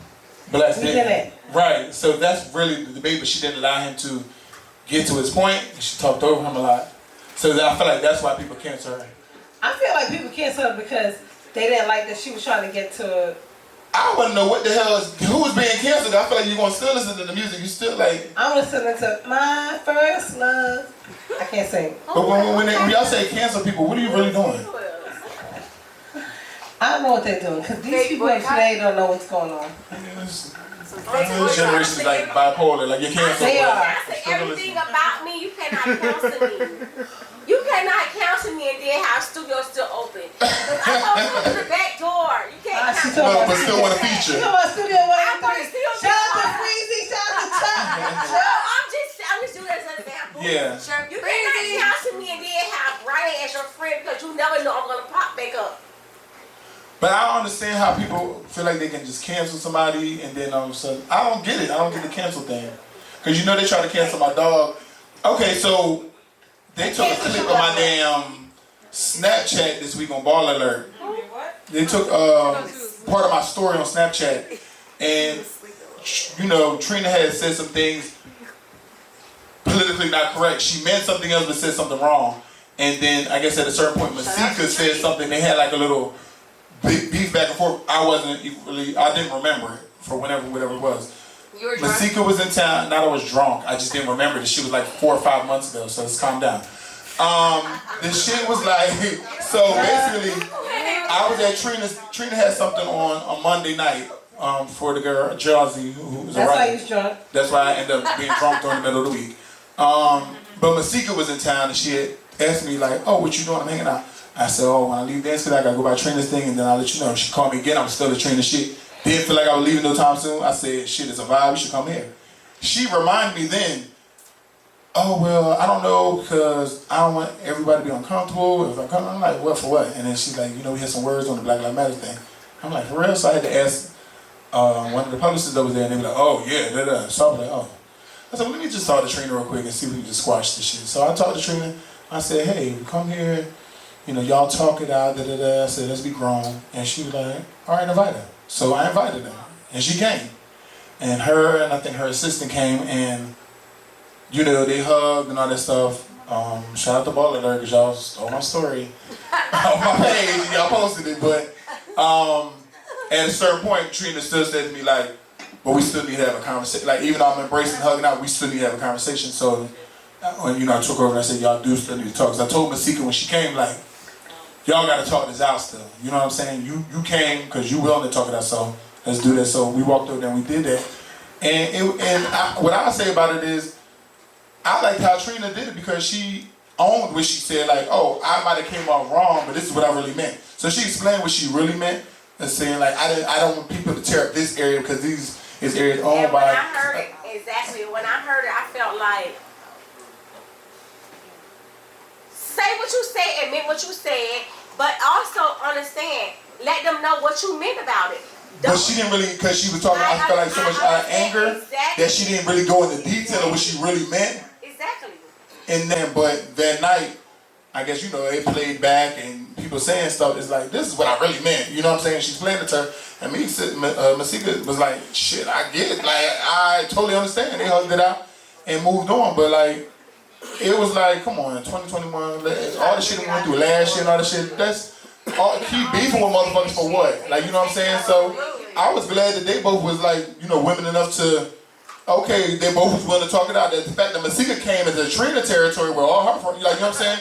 Blacks We didn't. didn't. Right. So that's really the debate, but she didn't allow him to get to his point. She talked over him a lot. So I feel like that's why people cancel her. I feel like people cancel her because they didn't like that she was trying to get to I want to know what the hell is, who is being canceled. I feel like you're going to still listen to the music. You still like. I'm listening to My First Love. I can't sing. But when y'all say cancel people, what are you really doing? I don't know what they're doing because these people today don't know what's going on. This generation is like bipolar, like you're canceled. They are. I say everything about me, you cannot counsel me. You cannot counsel me and then have studio still open. Because I go through the back door. You can't counsel me. But still want a feature. You know what Studio 183? still Shout out to Freezy, shout out to Chuck. I'm just doing it as an example. Yeah. You cannot counsel me and then have Brian as your friend because you never know I'm going to pop back up. But I don't understand how people feel like they can just cancel somebody and then all of a sudden, I don't get it. I don't get the cancel thing. Because you know they try to cancel my dog. Okay, so they took a clip of my damn Snapchat this week on Ball Alert. They took part of my story on Snapchat. And, you know, Trina had said some things politically not correct. She meant something else but said something wrong. And then I guess at a certain point, Masika said something. They had like a little big beef back and forth. I didn't remember it for whatever it was. You were drunk? Masika was in town, not I was drunk. I just didn't remember that she was like 4 or 5 months ago, so let's calm down. The shit was like, so basically, I was at Trina had something on Monday night for the girl, Jersey, who was a That's why writer. he's drunk. That's why I ended up being drunk during the middle of the week. But Masika was in town and she had asked me like, oh, what you doing? I'm hanging out. I said, oh, when I leave dance today, I gotta go by Trina's thing and then I'll let you know. She called me again, I'm still at Trina's shit. Didn't feel like I was leaving no time soon. I said, shit, it's a vibe, you should come here. She reminded me then, oh, well, I don't know because I don't want everybody to be uncomfortable. If I come, I'm like, what for what? And then she's like, you know, we had some words on the Black Lives Matter thing. I'm like, for real? So I had to ask one of the publicists over there and they were like, oh, yeah, da-da. So I was like, oh. I said, well, let me just talk to Trina real quick and see if we can just squash this shit. So I talked to Trina. I said, hey, come here. You know, y'all talk it out, da-da-da. I said, let's be grown. And she was like, all right, invite her. So I invited her. And she came. And her and I think her assistant came and, you know, they hugged and all that stuff. Shout out to Ball Alert because y'all stole my story on my page and y'all posted it. But at a certain point, Trina still said to me like, but we still need to have a conversation. Like, even though I'm embracing hugging out, we still need to have a conversation. So, you know, I took over and I said, y'all do still need to talk. Because I told Masika when she came, like, y'all got to talk this out still. You know what I'm saying? You came because you willing to talk it out, so let's do that. So we walked over there and we did that. And what I say about it is, I liked how Trina did it because she owned what she said, like, oh, I might have came off wrong, but this is what I really meant. So she explained what she really meant and saying, like, I don't want people to tear up this area because these is areas owned by... When I heard it, exactly, when I heard it, I felt like, say what you said and meant what you said, but also understand, let them know what you meant about it. But she didn't really, because she was talking, I felt like so much out of anger that she didn't really go into detail of what she really meant. Exactly. And then, but that night, I guess, you know, it played back and people saying stuff, it's like, this is what I really meant. You know what I'm saying? She's playing it to her. And Masika was like, shit, I get it. Like, I totally understand. They hugged it out and moved on. But like, it was like, come on, 2021, all the shit we went through last year and all the shit, that's all, keep beefing with motherfuckers for what? Like, you know what I'm saying? So I was glad that they both was like, you know, women enough to, okay, they both was willing to talk it out. That the fact that Masika came into Trina territory where all her, like, you know what I'm saying?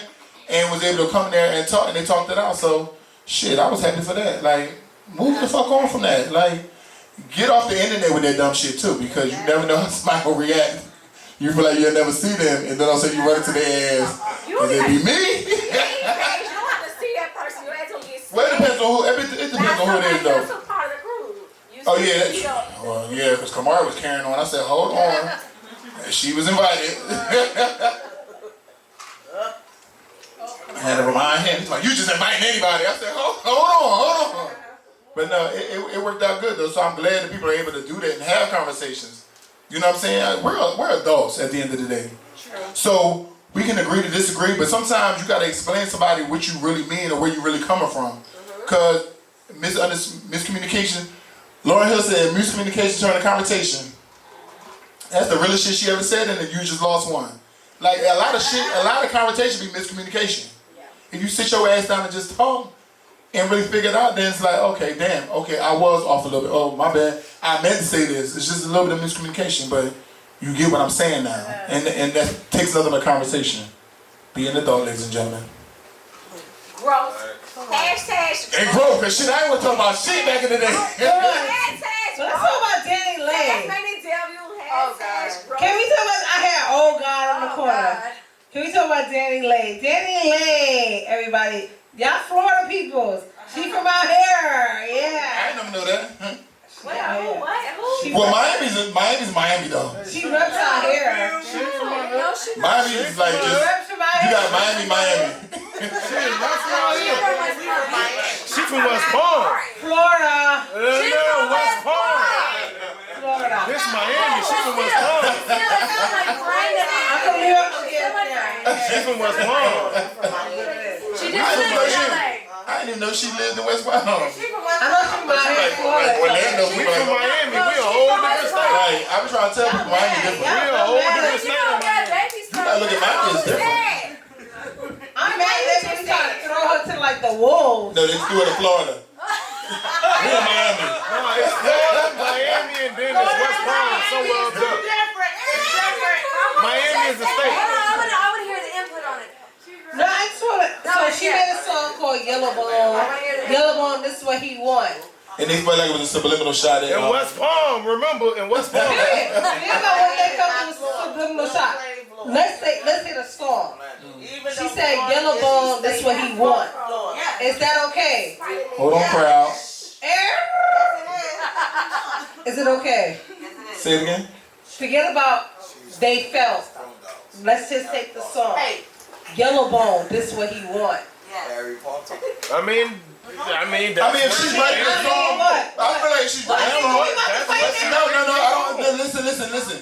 And was able to come there and talk, and they talked it out. So, shit, I was happy for that. Like, move the fuck on from that. Like, get off the internet with that dumb shit too, because you never know how somebody will react. You feel like you'll never see them, and then all of a sudden you run into their ass, and they be me. You don't have to see that person. Your ass will get scared. Well, it depends on who. It depends on who it is, though. That's a part of the crew. Oh yeah, well yeah, because Kamara was carrying on. I said, hold on, and she was invited. I had to remind him. He's like, you just inviting anybody. I said, hold on. But no, it worked out good though. So I'm glad that people are able to do that and have conversations. You know what I'm saying? We're adults at the end of the day. True. So we can agree to disagree, but sometimes you got to explain to somebody what you really mean or where you really coming from. Because miscommunication, Lauryn Hill said, miscommunication turn to confrontation. That's the realest shit she ever said, and you just lost one. Like a lot of confrontation be miscommunication. Yeah. If you sit your ass down and just talk, and really figure it out, then it's like, okay, damn, okay, I was off a little bit. Oh, my bad. I meant to say this. It's just a little bit of miscommunication, but you get what I'm saying now. And that takes another conversation. Be an adult, ladies and gentlemen. Growth. Hashtag And growth, because shit, I ain't want to talk about shit back in the day. Hashtag So let's talk about Danny Let's Lane. make it W. Oh, God. Hashtag growth. Can we talk about, I had Oh God on the Oh, corner. God. Can we talk about Danny Lane? Danny Lane, everybody. Y'all Florida peoples. She from out here. Yeah. I didn't know that. Huh? What? Who? Well, Miami's Miami, though. She reps out here. No, she not. Miami is like She just, reps from out you here. got Miami. She from West Palm. Florida. West Palm. Florida. This Miami. She from West Palm. I'm from New York. She from West Palm. She just lives in LA. I didn't even know she lived in West Palm. I know she from out here, Florida. Orlando, We from Miami. We a whole different state. Right, I was trying to tell people Miami different. We a whole different You state. know that baby's You gotta look at Miami is different. I'm mad that they trying to throw her to like the wolves. No, they threw her to Florida. We in Miami. No, it's Florida, Miami, and then it's West Palm. Somewhere up there. Miami is a state. I want to hear the input on it. No, I just want to. So she made a song called Yellow Bone. Yellow Bone, this is what he want. And they felt like it was a subliminal shot at In West Palm, remember, in West Palm. Period. Remember when they come to the subliminal shot? Let's hit a song. She said Yellow Bone, this is what he want. Is that okay? Hold on, crowd. Is it okay? Say it again. Forget about they felt. Let's just take the song. Yellow Bone, this is what he want. I mean, if she's writing a song, I feel like she's writing a song. No, I don't. Listen.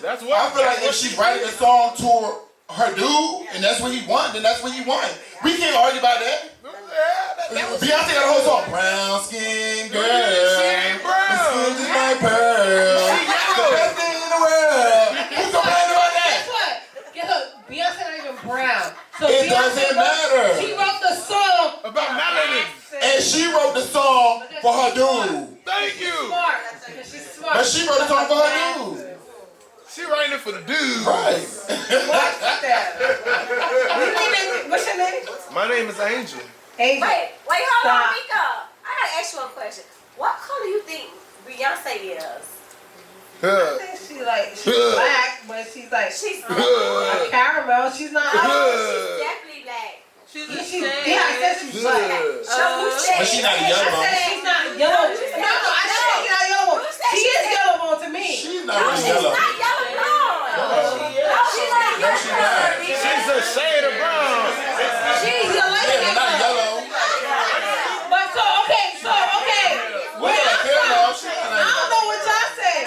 That's what. I feel like if she's writing a song to her dude, and that's what he want, then that's what he want. We can't argue about that. Beyonce got a whole song. Brown skin girl. The skin is my pearl. The best thing in the world. Who's complaining about that? Guess what? Beyonce not even brown. So It doesn't matter. She wrote the song about melanin. And she wrote the song for her dude. Thank you. Smart. She's smart. But she wrote the song for her dude. She writing it for the dude. Right. What's your name? My name is Angel. Angel. Wait, hold on, Meeka. I gotta ask you a question. What color you think Beyonce is? I think she's black, but she's a caramel. She's not. She's definitely black. I said she's black. But she's not yellow. I said she's not yellow. No, I said she's not yellow. She is yellow bone to me. She's not really yellow. She's not yellow blonde. She's not yellow. She's a shade of brown. She's a light Yeah, not yellow. But so okay. What the hell? I don't know what y'all say.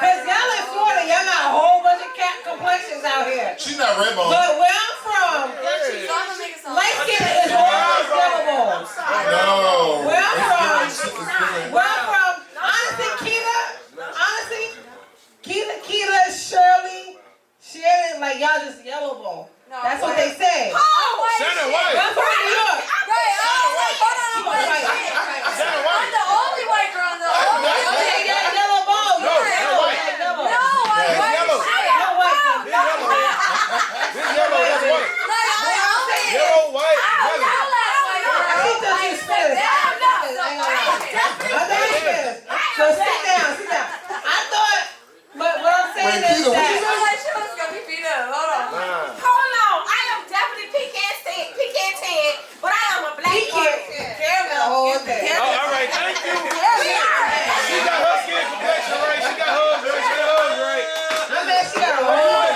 Cause y'all in Florida, y'all got a whole bunch of cat complexions out here. She's not red bone. But where I'm from, light skin is always yellow bones. No. Where I'm from, honestly, Keita, Shirley, Shannon, like y'all just yellow bone. That's what they say. Shannon White. I'm from New York. I'm the only white girl in the Okay, you're yellow bone. No, you're white. Yellow. No, I'm white. yellow. You're white. This yellow, that's white. Yellow, white, yellow. I think that's your Spanish. So sit down. I thought, but what I'm saying is that. Hold on. I am definitely pecan 10, but I am a black woman. Oh, okay. Oh, all right, thank you. She got her skin complexion right. She got hers right. I bet she got a whole.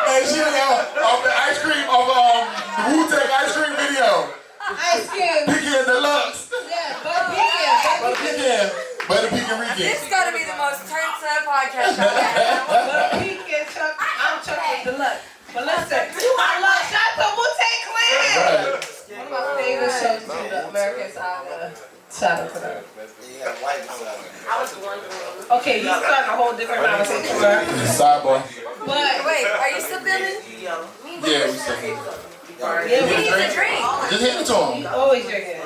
Hey, she was off the ice cream, off the Wu-Tang ice cream video. Ice cream. Pecan Deluxe. Yeah, butter pecan. Butter pecan Rican. This is gonna be the most turned up podcast I've Butter pecan Chuck. I'm Chuck Deluxe. But listen, I love shout out to Wu-Tang Clan. Right. One of my favorite shows to the American Saga. Shout out to them. I was wondering. Okay, you starting a whole different conversation, right? Sidebar. But Wait, are you still filming? Yeah, we still. yeah, He we needs a drink. Just hand it to him. always drinking.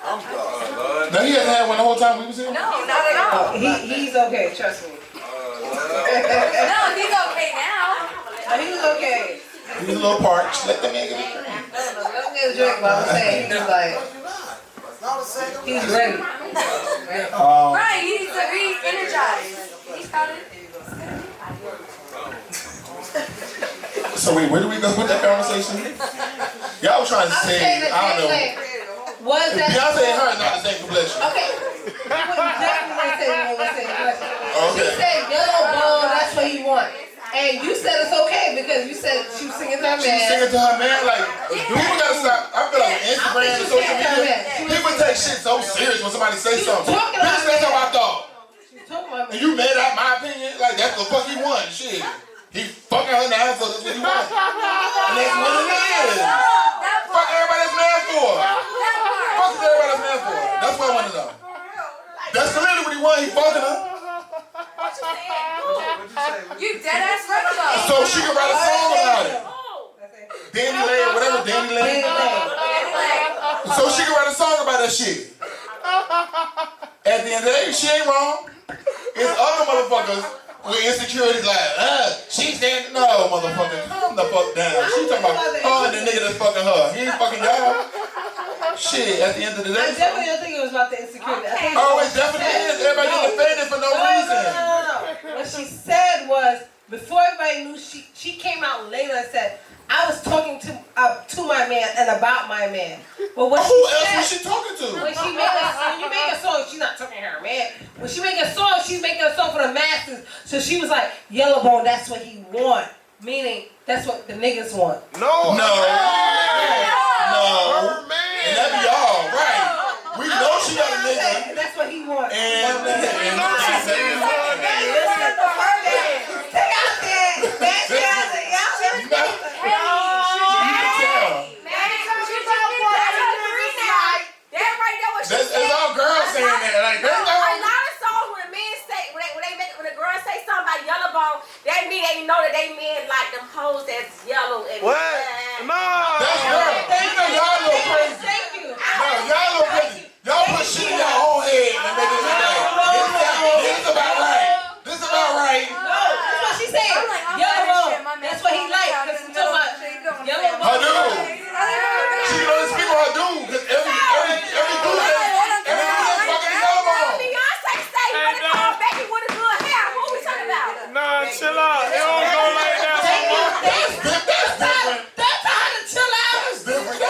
Now he hasn't had one the whole time we was here? No, not at all. He's okay, trust me. No, he's okay now. He was okay. He's a little parched. Let the man get a drink. Let him get a drink, but I'm saying he was like, he's ready. Right, he's energized. He's got it. So wait, where do we go with that conversation? Y'all was trying to say, I don't know. Was that Beyonce and her is not the same complexion. Okay. You wouldn't definitely say what was saying. Okay. She said yellow bone, that's what he want. And you said it's okay because you said she was singing to her man. She was singing to her man, like, people gotta stop. I feel like Instagram and social media, people take shit so serious when somebody say something. Bitch, that's how I thought. And you mad at my opinion? Like, that's the fuck he want. Shit. He fucking her now, so that's what he wants. And that's what it is. Fuck everybody that's mad for. Fuck is everybody that's mad for. That's what I want to know. That's clearly what he want. He fucking her. You dead ass right though. So she can write a song about it. Danny Lane, whatever, Danny Lane. So she can write a song about that shit. At the end of the day, she ain't wrong. It's other motherfuckers with insecurities like, she said, no, motherfucker, calm the fuck down. She talking about her and the nigga that's fucking her. He ain't fucking y'all. Shit, at the end of the day. I definitely don't think it was about the insecurity. Oh, it definitely is. Everybody get offended for no reason. No. What she said was, before everybody knew, she came out later and said, I was talking to my man and about my man. But what who else was she talking to? When you make a song, she's not talking to her man. When she make a song, she's making a song for the masses. So she was like, Yellow Bone, that's what he want. Meaning, that's what the niggas want. No. And that be y'all, right? We know she got a nigga. That's what he wants. And she said he want a nigga. It's all girls saying that. Like, a lot of songs when men say when a girl say something about Yellow Bone, that mean they know that they men like them hoes that's yellow and what? No. That's girl. You know y'all a little crazy. Thank you. No, y'all a little crazy. Y'all put shit in your own head and make it look like this is about right. This is about right. No, that's what she said. Yellow Bone. That's what he like. Because he talking about Yellow Bone. Her dude. She can only speak on her dude. Because every dude that's fucking Yellow Bone. Beyonce say you wanna call Becky with a good hair. Who we talking about? Nah, chill out. It don't go like that. That's different. That's how to chill out. That's different.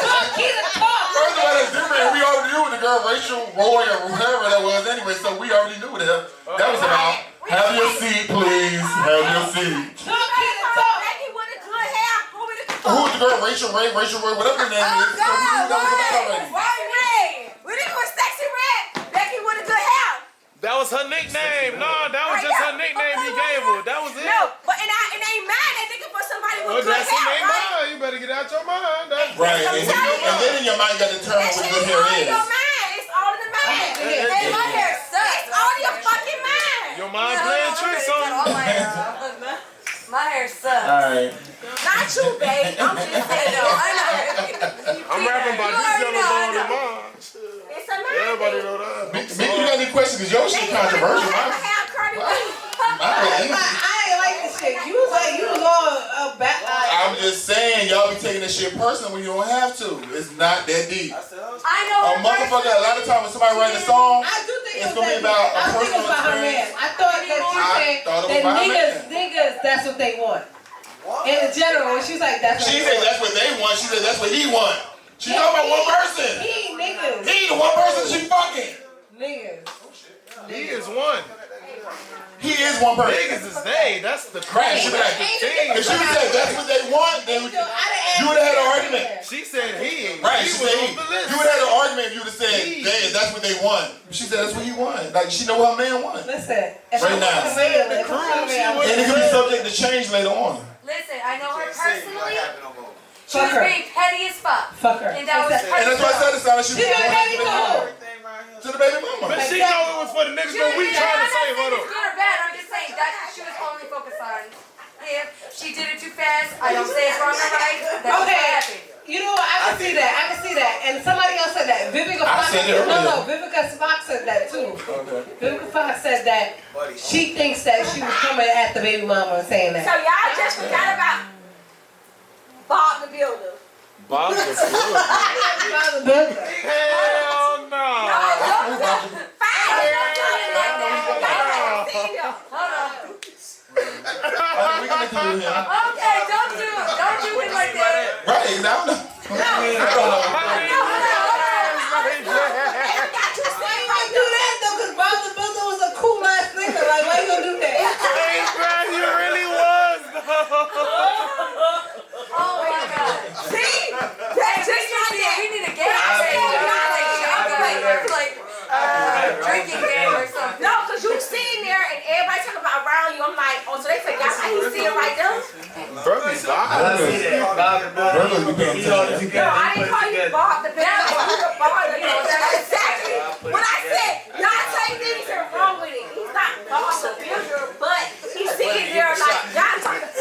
Talk. First of all, that's different. And we already knew what the girl Rachel Roy or whoever that was anyway. So we already knew what that was about. Have your seat, please. Have your seat. Becky with a good hair. Who we looking for? Who's the girl? Rachel Ray, whatever her name is. So we knew that was about already. We didn't go Sexy Red. Becky with a good hair. That was her nickname. No, that was just her nickname he gave her. That was it. No, but and ain't mad at nigga for somebody with good That's in hair, their right? mind. You better get out your mind. Right, and then in your mind you got to determine what good hair is. Your mind. It's all in the mind. Hey, my hair sucks. It's all in your fucking mind. Your mind playing tricks on you. My hair sucks. Alright. Not you, babe. I'm just saying. I know. I'm rapping about this Yellow Bone of mine. It's a mind. Everybody know that. Maybe you got any questions? Because your shit controversial. I ain't like this shit. You was all back. I'm just saying, y'all be taking this shit personal when you don't have to. It's not that deep. I know. A motherfucker, a lot of times when somebody writes a song, I do think it's gonna be about a personal experience. I thought that she said that niggas, that's what they want. In general, she's like, that's what She said that's what they want. She said that's what he want. She talking about one person. He niggas. He the one person she fucking. Niggas. He is one. He is one person. Niggas is they. That's the Right. crazy. She like, if she would say that's what they want, then you would have had an argument. She said he. Right, He she was said on the list. you would have had an argument if you would have said that's what they want. She said that's what he want. Like she know what her man want. Listen, Right now. And it could be subject to change later on. Listen, I know her personally. She Fuck was her. being petty as fuck. Fuck her. And that was And that's why I said it sounded like she was She's going petty to the baby mama. But she know it was for the niggas, but we trying to save her It's though. good or bad. I'm just saying that's what she was only focused on. If she did it too fast, I don't say it's wrong or right. That's what happened. You know what? I can see that. And somebody else said that. Vivica I said it earlier. No, Vivica Fox said that too. Okay. Vivica Fox said that she thinks that she was coming at the baby mama and saying So that. y'all just forgot about Bob the Builder. Bob the Builder. About the builder. Hell no. We can do him. Okay, don't do it like that. Right, now. Why you gonna do that though? Because Bob the Builder was a cool ass nigga. Like, why you gonna do that? Hey, bro, he really was, though. Oh my God. See? That's just like that. We need a game. Like drinking game or something. No, because you sitting there and everybody talking about around you. I'm like, oh, so they forgot how he's sitting right there? Bro, he's I see that. Bob the Builder. He held it No, together. I didn't call you Bob the Builder. I called you Bob the Builder. Exactly. When I said, Dante things are wrong with it. He's not Bob the Builder, but he's sitting there like, y'all talking.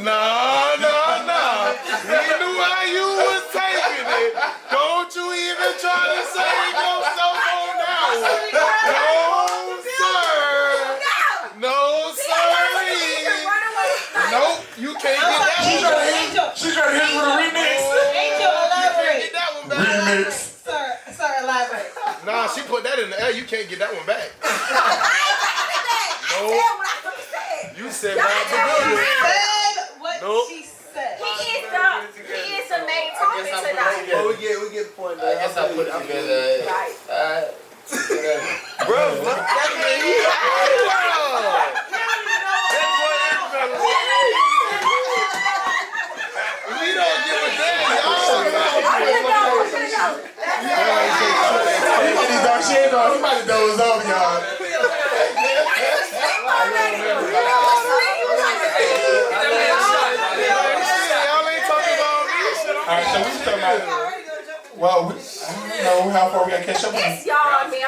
No. He knew how you was taking it. Don't you even try to save yourself on that one. No, sir. Nope, you can't get that one. Angel, She trying to hit with a remix. Angel, elaborate. Get that one back. Remix. Sir, elaborate. Nah, she put that in the air. You can't get that one back. I said what I fucking said. You said Y'all Bob the tell me Builder. around. Said what Nope. she said. He is the main topic tonight. Oh, we get the point. I guess I put it together. Right. Bro, look at me. We don't give a damn. He got these dark shades on. He about to doze off, y'all. Y'all ain't talking about me. Alright, so we talking about. Well, we know how far we gotta catch up on. It's y'all, man.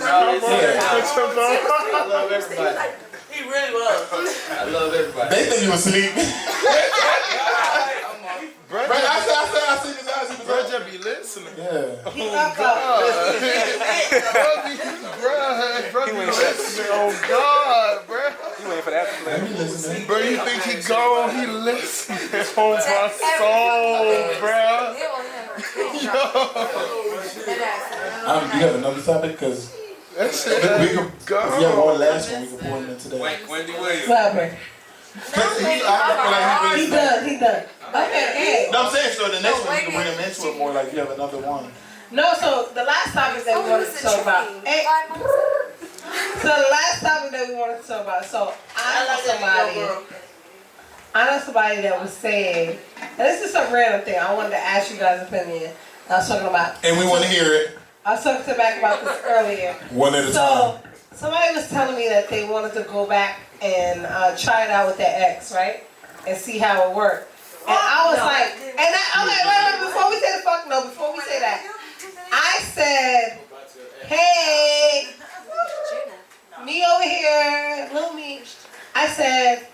I love everybody. He really was. I love everybody. They think you asleep. Bro, Right, I see his eyes. He was bro, up. just be listening. Yeah. He up up. Bro, be listening. Oh God, bro. You waiting for that to play. He listening. Bro, you think he gone? He listening. Oh my soul, bro. You have another topic? Because That shit we can, if you have gone. one last one, we can pull him in today. Wendy Williams. Elaborate. I feel like He done. Okay, hey. No, I'm saying so the next one you can bring him into it more like you have another one. No, so the last topic that we wanted to talk about. Hey, so the last topic that we wanted to talk about. So I know somebody that was saying, and this is some random thing. I wanted to ask you guys' opinion. I was talking about. And we want to hear it. I was talking to Mac about this earlier. One at a time. So somebody was telling me that they wanted to go back and try it out with their ex, right? And see how it worked. And I was like, wait, before we say the fuck no, before we say that, I said, hey, me over here, little me. I said,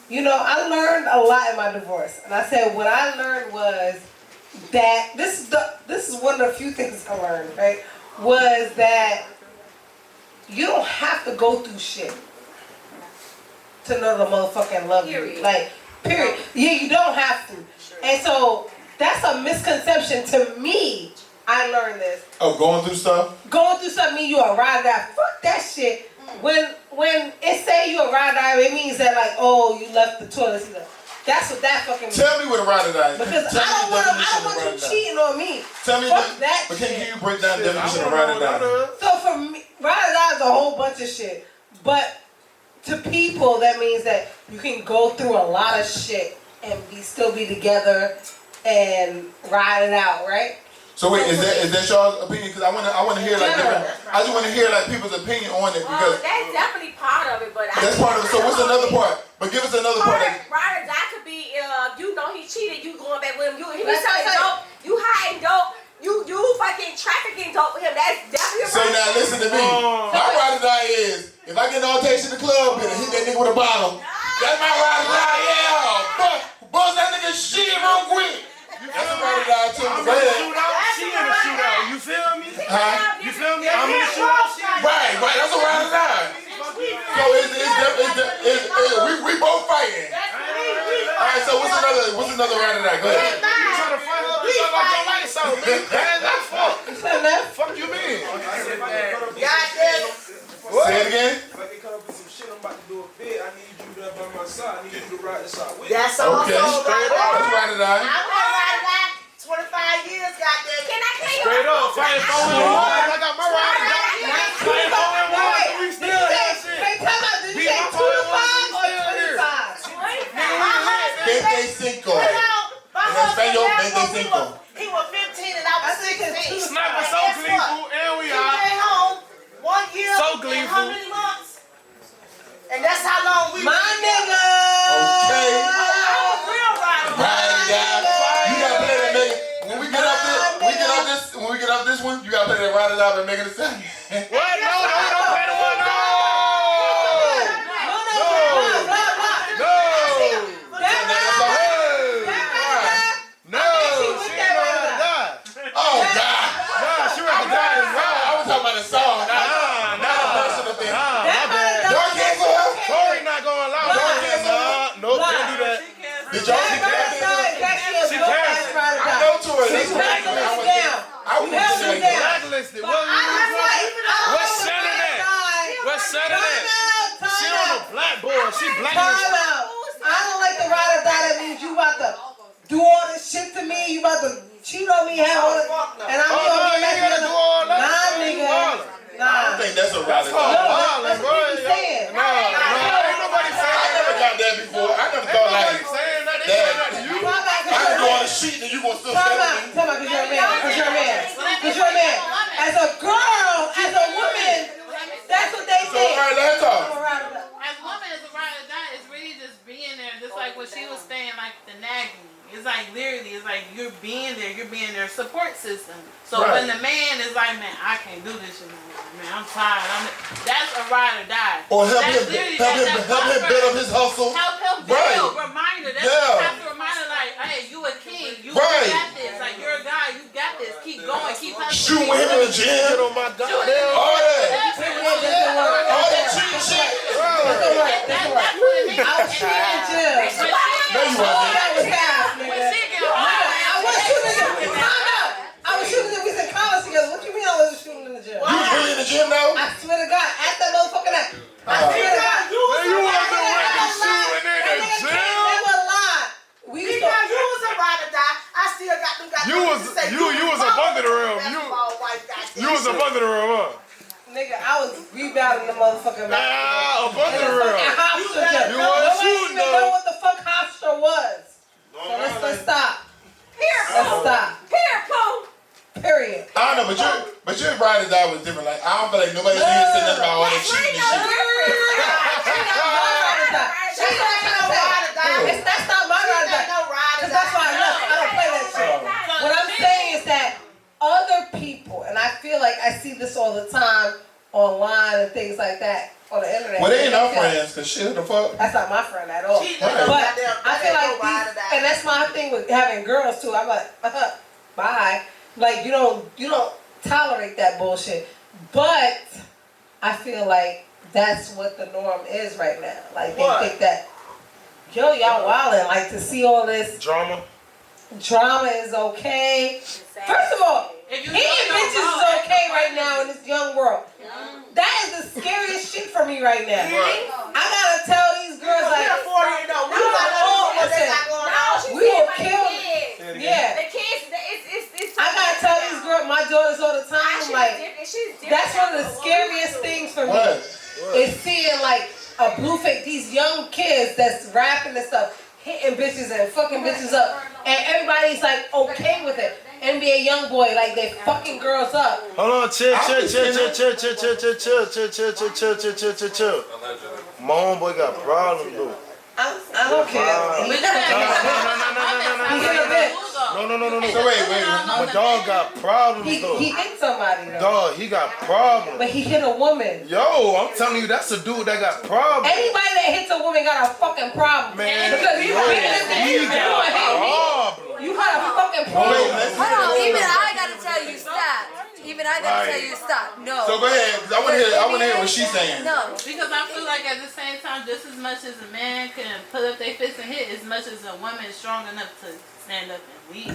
you know, I learned a lot in my divorce. And I said, what I learned was that, this is one of the few things I learned, right? Was that you don't have to go through shit to know the motherfucking love you. Like, period. Yeah, you don't have to. And so that's a misconception to me. I learned this. Oh, going through stuff? Going through something mean you a ride or die. Fuck that shit. When it say you a ride or die, it means that like, oh, you left the toilet seat up. That's what that fucking means. Tell me what a ride or die is. Because I don't want you cheating on me. Tell me Fuck that but shit. can you break down the definition of ride or die? So for me, ride or die is a whole bunch of shit. But to people, that means that you can go through a lot of shit and still be together and ride it out, right? So wait, is that y'all's opinion? Because I want to hear like different. I just want to hear like people's opinion on it because That's definitely part of it, but that's part of it. So what's another part? But give us another part. Ride or die could be, you know he cheated, you going back with him. He was selling dope, you hiding dope, you fucking trafficking dope with him. That's definitely So now listen to me. My ride or die is if I get an altercation in the club and hit that nigga with a bottle. That's my ride or die. Yeah, buzz that nigga shit real quick. That's a ride or die too. Go ahead. She in a shootout. You feel me? Huh? Huh? You feel me? I'm gonna shoot out shit. Right, that's a ride or die. So we both fighting. Alright, so what's another ride or die? Go ahead. You trying to fight her? You like your lights out, man. Man, that's fuck you mean? Goddamn. Say it again. If I can come up with some shit, I'm about to do a bid. I need you to by my side. I need you to ride this out with me. That's also Okay, straight up. Let's ride or die. I'm gonna ride that 25 years, goddamn. Can I clean you Straight up, fighting 4-in-1. I got my ride. Fighting 4-in-1. We still here, shit. Hey, time out. Did you say 2 to 5 or 25? 25. En español, 25. He was 15 and I was 16. Sniper so gleeful, and we He out. went home 1 year So and gleeful. how many months? And that's how long we My nigga. Okay. real riders. Ride or die. You gotta play that nigga. When we get up this one, you gotta play that ride or die by Megan Thee Stallion. What? No, don't play the one. No. Oh God! Nah, she ready to die as well. I was talking about the song. Personal thing. My bad. Y'all cancel her? Tori not gonna allow that. Nope, can't do that. Did y'all see that? She canceled. I know Tori. That's what I was saying. Blacklisted. What's Shannon at? What's Shannon at? She on the black board. She blacklisted. I don't like the ride or die. That means you about to do all this shit to me. You about to cheat on me, have all this, and I'm Oh, no, you ain't gotta do all that. Nah, nigga. I Nah. don't think that's a ride or Oh, die. violent, bro. What you saying? No, ain't nobody I saying never that. got that before. I never Ain't thought nobody like saying that. They that. saying that to you. I can go on the street and you gonna still stay with me. Time out, cause you're a man. Cause you're a man. Cause you're a man. As a girl, as a woman, that's what they So say. alright, let's talk. I'm a ride or die. As woman, as a ride or die, it's really just being there, just like what she was saying, like the nagging. It's like literally, it's like you're being their support system. So Right. when the man is like, man, I can't do this shit anymore, man, I'm tired. That's a ride or die. Or help That's him literally- build up his hustle. Help him Right. build. Reminder. That's Yeah. have to reminder like, hey, you a king. You Right. got this. Like you're a guy. You got this. Keep going. Keep hustling. Shoot with him in the Get gym. on my goddamn. All that. All that cheating shit. That's what it means. I was shooting in jail. No, you Oh, wasn't. that was fast, When nigga. she get home, I was shooting in the I was shooting in, we was in college together. What you mean I was shooting in the gym? You was really in the gym now? I swear to God, at that motherfucking night. I swear to God. Man, you wasn't really shooting in the They gym. would lie. We used to. You was a ride or die. I still got them guys. You was up under the rim. You was up under the rim, huh? Nigga, I was rebounding the motherfucking Nah, up under the You rim. wasn't You wasn't shooting, even know though. what the fuck Hofstra was. So let's stop. Let's stop. Here, Pooh. Period. I don't know, but your ride or die was different. Like I don't feel like nobody's in here saying nothing about all that cheating and shit. That's not my ride or die. Cause that's why I left. I don't play that shit. What I'm saying is that other people, and I feel like I see this all the time online and things like that on the internet. Well, they ain't our friends, cause shit, the fuck. That's not my friend at all. Right. But I feel like and that's my thing with having girls too. I'm like, bye. Like you don't tolerate that bullshit. But I feel like that's what the norm is right now. Like they think that, y'all wildin'. Like to see all this Drama is okay. First of all, hitting bitches is okay right now in this young world. That is the scariest shit for me right now. I gotta tell these girls like, we will kill. Yeah. The kids, it's I gotta tell these girls, my daughters all the time, like, that's one of the scariest things for me. Is seeing like a blue face, these young kids that's rapping and stuff, hitting bitches and fucking bitches up, and everybody's like okay with it. NBA young boy, like they fucking girls up. Hold on, chill. My homeboy got problems, though. I don't care. No. So wait. My dog got problems, though. He hit somebody though. Dog, he got problems. But he hit a woman. Yo, I'm telling you, that's a dude that got problems. Anybody that hits a woman got a fucking problem. Man, because you got problems. You had a fucking problem. Hold on, even I gotta tell you, stop. Even then I gotta tell you to stop. No. So go ahead, because I want to hear what she's saying. No. Because I feel like at the same time, just as much as a man can put up their fist and hit, as much as a woman is strong enough to stand up and lead.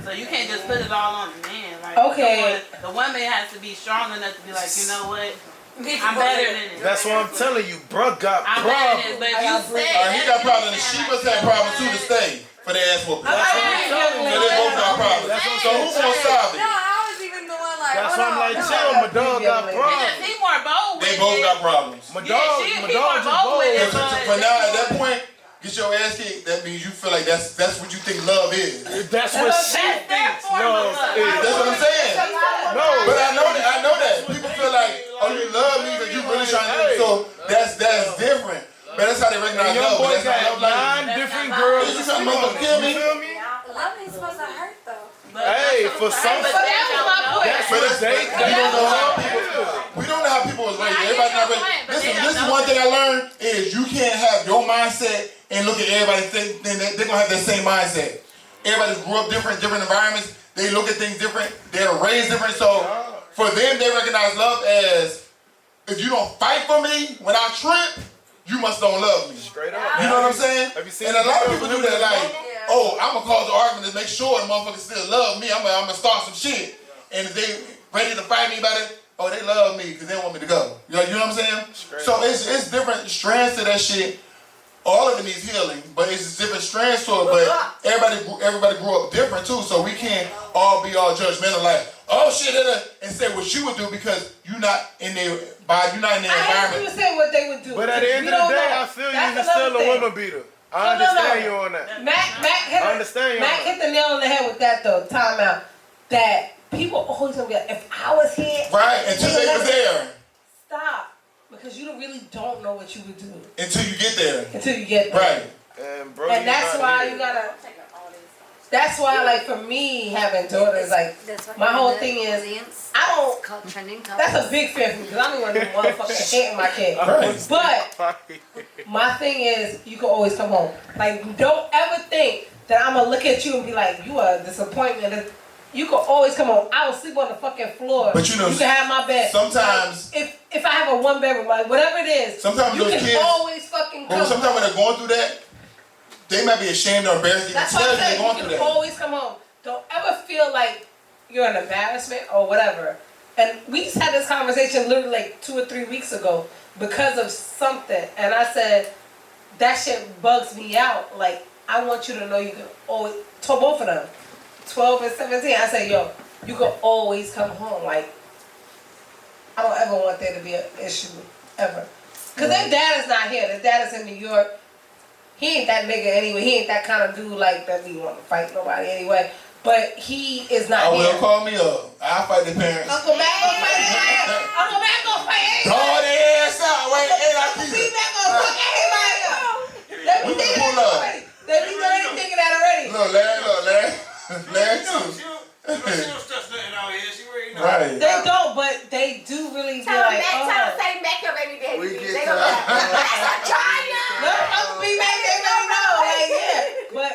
So you can't just put it all on the man. Like, okay. The woman has to be strong enough to be like, you know what? I'm better than it. That's what I'm telling you, bruh got I'm better than it. But if you say he got problems, and she must have problems too to stay for the ass whooping. That's what I'm telling you. So they both got problems. So who's gonna solve it? No, I was even the one like, That's hold why I'm on, like, no. chill, my dog got problems. He more bold with They both it. got problems. My dog more just bold bold. with it. For now, at that point, get your ass kicked. That means you feel like that's what you think love is. That's what she thinks love is. That's what I'm saying. No, but I know that. People feel like, oh, you love me because you really trying to. So that's different. But that's how they recognize love. But that's not love. 9 different girls. You trying to motherfucker kill me? Love ain't supposed to hurt though. Hey, for some, But that's my point. that's what they don't know how people. We don't know how people was raised. Everybody not raised. This is one thing I learned is you can't have your mindset and look at everybody think they're gonna have that same mindset. Everybody grew up different environments. They look at things different. They're raised different. So for them, they recognize love as if you don't fight for me when I trip, you must don't love me. Straight up. You know what I'm saying? Have you seen And a lot of people do that. Like, Yeah. oh, I'm gonna cause an argument to make sure the motherfuckers still love me. I'm gonna start some shit. And if they ready to fight me about it, oh, they love me because they want me to go. You know what I'm saying? So it's different strands to that shit. All of it needs healing, but it's just different strands to it. But everybody grew up different too, so we can't all be all judgmental like, oh shit, and say what you would do because you're not in their environment. I ain't even say what they would do. But at the end of the day, I feel you're still a woman beater. I understand you on that. Mac hit the nail on the head with that though. Time out. That people always gonna be like, if I was here, right? Until they were there. Stop. Because you really don't know what you would do. Until you get there. Until you get there. Right. And that's why you gotta. That's why, like, for me, having daughters, like, my whole thing is, I don't. That's a big fear for me because I don't want to motherfucking hating my kid. Right. But my thing is, you can always come home. Like, don't ever think that I'm gonna look at you and be like, you are a disappointment. You can always come home. I will sleep on the fucking floor. But you know, you can have my bed. Sometimes, like, if I have a 1-bedroom, like whatever it is, sometimes you those can kids always fucking come. But sometimes when they're going through that, they might be ashamed or embarrassed to That's tell what you I'm saying. they're going You through can that. always come home. Don't ever feel like you're an embarrassment or whatever. And we just had this conversation literally like 2 or 3 weeks ago because of something, and I said that shit bugs me out. Like, I want you to know you can always. Told both of them, 12 and 17. I said, yo, you can always come home. Like, I don't ever want there to be an issue ever. Cause their dad is not here. Their dad is in New York. He ain't that nigga anyway. He ain't that kind of dude like that. He want to fight nobody anyway. But he is not here. will call me up. I'll fight the parents. Uncle Mac gonna fight everybody. Uncle Mac gonna fight everybody. Dog their ass out. Wait, Uncle Mac gonna fuck everybody up. Let me think that already. Let me go ahead and think of that already. Look, Larry too. Right. They don't, but they do really be like, Tell them say Mac your baby daddy. We get They don't know. That's a China. Let them be Mac, they don't know. Like, yeah. But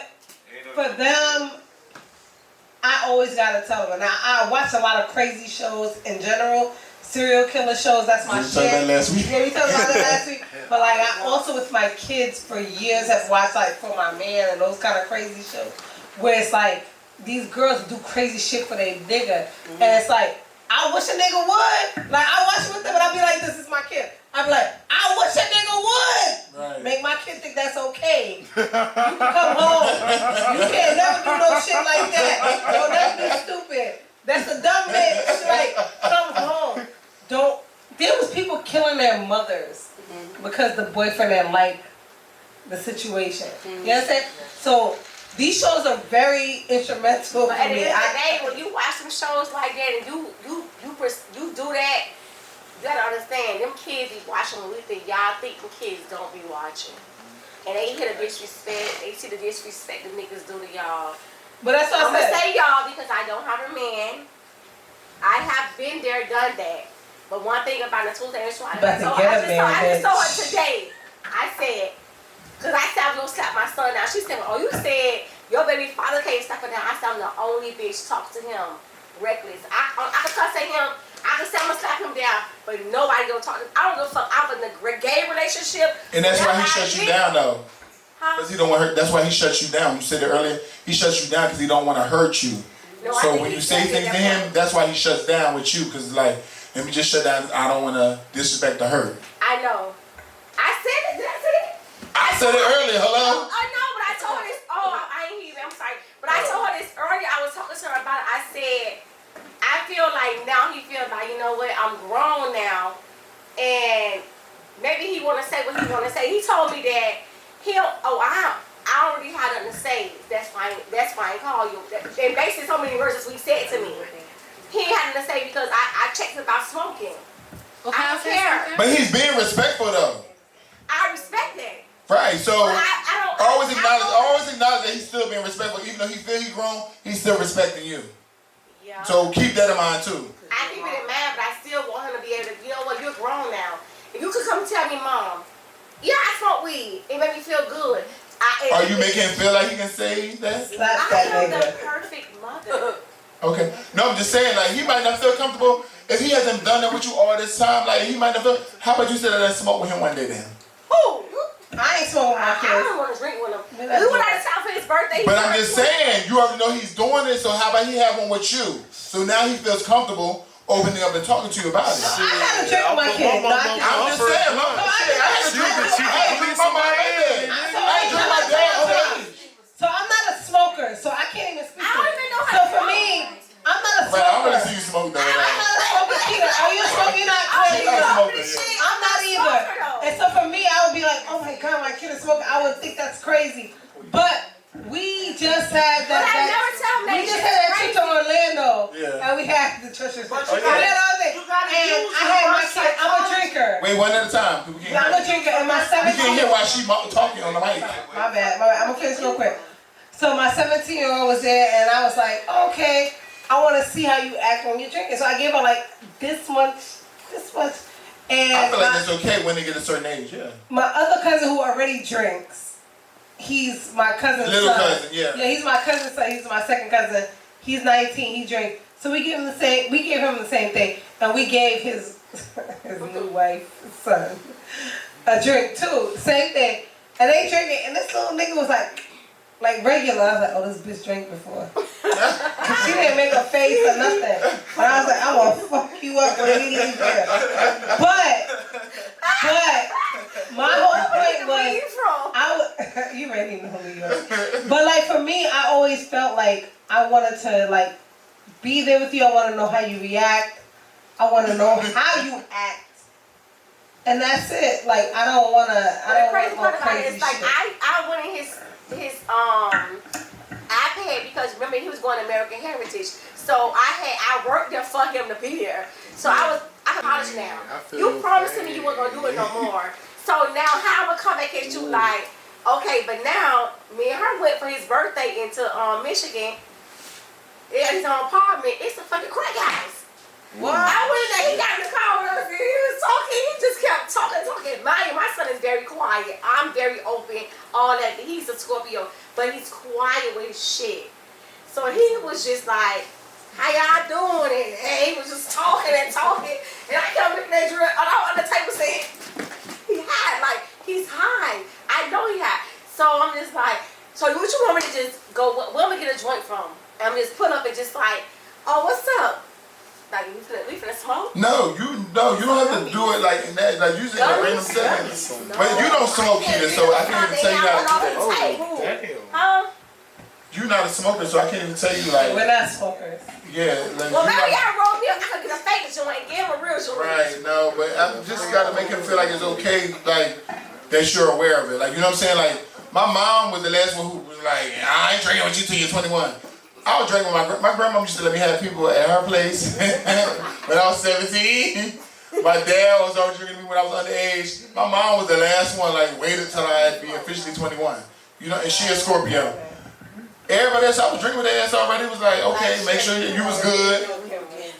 for them, I always gotta tell them. Now, I watch a lot of crazy shows in general. Serial killer shows, that's my shit. That last week. Yeah, we talked about that last week. But like, I also with my kids for years have watched like For My Man and those kind of crazy shows where it's like these girls do crazy shit for their nigga, and it's like I wish a nigga would. Like, I watch it with them and I be like, this is my kid. I be like, I wish a nigga would. Right. Make my kid think that's okay. You can come home. You can't never do no shit like that. Don't never be stupid. That's a dumb bitch. Like, come home. Don't. There was people killing their mothers because the boyfriend didn't like the situation. You understand? So these shows are very instrumental But for at the me. end of the day, when you watch some shows like that and you do that, you gotta understand, them kids be watching what we think y'all think them kids don't be watching. And they hear the disrespect, they see the disrespect the niggas do to y'all. But that's what I'm gonna I said. say y'all because I don't have a man. I have been there, done that. But one thing about the Tuesday and Friday, I just saw it today. I said, because I said I was going to slap my son down. She said, oh, you said your baby father can't slap her down. I said, I'm the only bitch talk to him reckless. I can cuss at him. I can say I'm gonna slap him down, but nobody gonna talk to him. I don't give a fuck. I was in a gay relationship. And that's why he shuts you down, though. Because he don't want to hurt. That's why he shuts you down. You said it earlier. He shuts you down because he don't want to hurt you. No, so when you say things to him, that's why he shuts down with you. Because like, let me just shut down. I don't want to disrespect or hurt. I know. I said it. Did I say it? I said it earlier. Hello. I know, but I told her this. Oh, I ain't hear you. I'm sorry. But I told her this earlier. I was talking to her about it. I said, I feel like now he feels like, you know what? I'm grown now, and maybe he want to say what he want to say. He told me that I already had nothing to say. That's fine. That's fine. Call you. And basically, so many words as we said to me. He ain't had nothing to say because I checked about smoking. Okay, I don't care. But he's being respectful though. I respect that. Right. So I always acknowledge that he's still being respectful, even though he feel he's grown. He's still respecting you. Yeah. So keep that in mind too. I keep it in mind, but I still want him to be able to. You know what? You're grown now. If you could come tell me, Mom, yeah, I smoke weed. It made me feel good. Are you making him feel like he can say that? I am the perfect mother. Okay. No, I'm just saying, like, he might not feel comfortable if he hasn't done that with you all this time. Like, he might not feel. How about you sit there and smoke with him one day then? Who? I ain't smoking with my kids. I don't want to drink with him. We went out of town for his birthday. But I'm just saying, you already know he's doing it, so how about he have one with you? So now he feels comfortable opening up and talking to you about it. I gotta drink with my kids. I'm just saying, I had to drink my mom. I ain't drink my dad. So I'm not a smoker, so I can't even speak. I don't even know how So to for smoke. me, I'm not a smoker. Right, I want to see you smoke though. I'm not a smoker either. Are you a smoker? You're not clearly I'm not either. And so for me, I would be like, oh my God, my kid is smoking. I would think that's crazy. But we just had that. But I never tell them we just had that trip to Orlando. Yeah. And we had the churches. But And I had my kid. I'm a drinker. Wait, one at a time. I'm a drinker. And my 17. You can't hear why she talking on the mic. My bad. I'm gonna finish real quick. So my 17-year-old was there, and I was like, okay, I want to see how you act when you're drinking. So I gave her like this much. And I feel like that's okay when they get a certain age, yeah. my other cousin who already drinks, he's my cousin's Little son. cousin, yeah. Yeah, he's my cousin's son. He's my second cousin. He's 19. He drinks. So we gave him the same. We gave him the same thing, and we gave his new wife's son a drink too. Same thing, and they drinking. And this little nigga was like regular. I was like, oh, this bitch drank before. She didn't make a face or nothing. But I was like, I'm gonna fuck you up when he leaves here. But my whole point was, you already know who you are. But like for me, I always felt like I wanted to like be there with you. I want to know how you react. I want to know how you act. And that's it. Like I don't want no crazy shit. Like I went in his iPad because remember he was going to American Heritage. So I worked there for him to be there. So I'm college now. You promised me you weren't gonna do it no more. So now how I would come back at you like, okay, but now me and her went for his birthday into Michigan. Yeah, his own apartment. It's a fucking crack house. What? I went in there, he got in the car with us, he was talking, he just kept talking. My son is very quiet. I'm very open, all that. He's a Scorpio, but he's quiet with his shit. So he was just like, how y'all doing? And he was just talking. And I kept looking at Drew on the table saying, he high, like, he's high. I know he high. So I'm just like, so what you want me to just go, where am I get a joint from? And I'm just put up and just like, oh, what's up? Like, we finna smoke? No, you don't have to do it like in that. Like usually in a random setting. No. But you don't smoke either, so I can't even tell you how to do that. Oh, damn. Huh? You're not a smoker, so I can't even tell you like. We're not smokers. Yeah. Like, well, maybe y'all roll me up. I could get a fake joint and give him a real joint. Right. No, but I just gotta make him feel like it's okay, like that you're aware of it. Like you know what I'm saying? Like my mom was the last one who was like, I ain't drinking with you till you're 21. I was drinking with my grandma used to let me have people at her place when I was 17. My dad was always drinking with me when I was underage. My mom was the last one, like, waited till I'd be officially 21. You know, and she a Scorpio. Everybody else I was drinking with their ass already was like, okay, make sure you was good.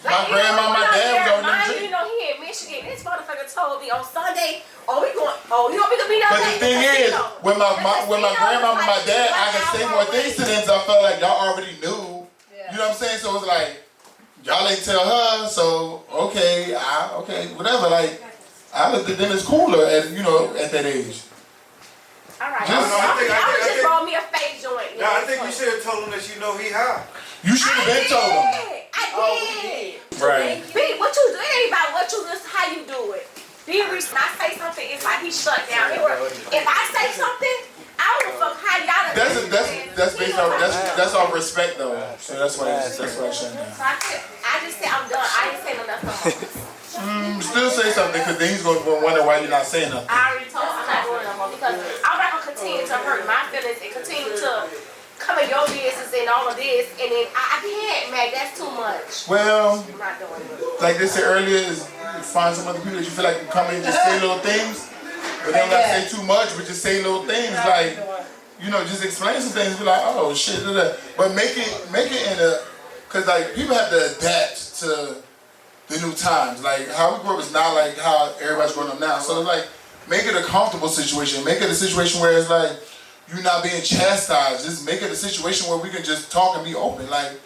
My grandma, my dad was already drinking. You know, here in Michigan, this motherfucker told me on Sunday, we gonna be But the thing is, with my grandma and my dad, I can say more things to them because I felt like y'all already knew. You know what I'm saying? So it was like, y'all ain't tell her, so okay, whatever. Like, I looked at them as cooler at at that age. Alright, Just- I would just roll me a fake joint. No, I think you should have told him that you know he high. You should have been told him. I did. Right. B, what you do? It ain't about what you do, it's how you do it. Be when I say something, it's like he shut down. If I say something, I don't give a fuck how y'all. That's based on that's off respect though. So that's why I shut down. So I just said I'm done. I ain't saying nothing. Still say something because then he's gonna wonder why you're not saying nothing. I already told him I'm not doing it no more because I'm not gonna continue to hurt my feelings and continue to come in your business and all of this, and then I can't, man. That's too much. Well, I'm not doing it. like they said earlier, is find some other people that you feel like can come in and just say little things, but they don't gotta say too much, but just say little things like, just explain some things. Be like, oh shit, but make it in a, cause like people have to adapt to the new times. Like how we grew up is not like how everybody's growing up now. So like, make it a comfortable situation. Make it a situation where it's like you're not being chastised. Just make it a situation where we can just talk and be open. Like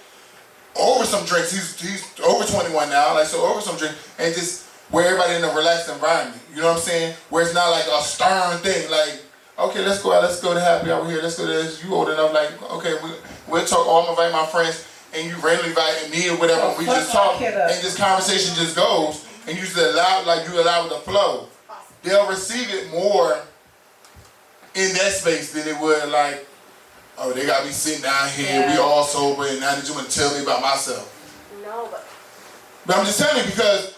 over some drinks. He's over 21 now. Like so over some drink and just where everybody in a relaxed environment. You know what I'm saying? Where it's not like a stern thing. Like okay, let's go out. Let's go to happy hour here. Let's go to this. You old enough. Like okay, we'll talk. I'm gonna invite my friends. And you randomly invite me or whatever, we just talk, and this conversation just goes, and you just allow it to flow. They'll receive it more in that space than it would like, oh, they got me sitting down here, we all sober, and now they just want to tell me about myself. No, but I'm just telling you because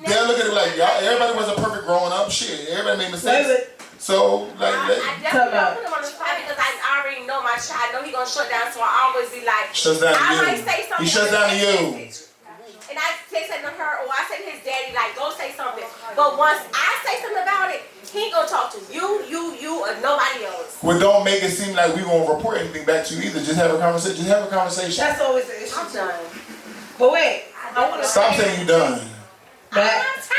they'll look at it like, y'all, everybody wasn't perfect growing up, shit, everybody made mistakes. So, like, I definitely don't put him on the spot because I already know my child. I know he's going to shut down, so I always be like, shuts down to I you. might say something. He shuts down to you. And I say something to her, or I say to his daddy, like, go say something. But once I say something about it, he ain't going to talk to you, or nobody else. Well, don't make it seem like we going to report anything back to you either. Just have a conversation. That's always the issue. I'm done. But wait, I want to stop saying you done. I don't have time.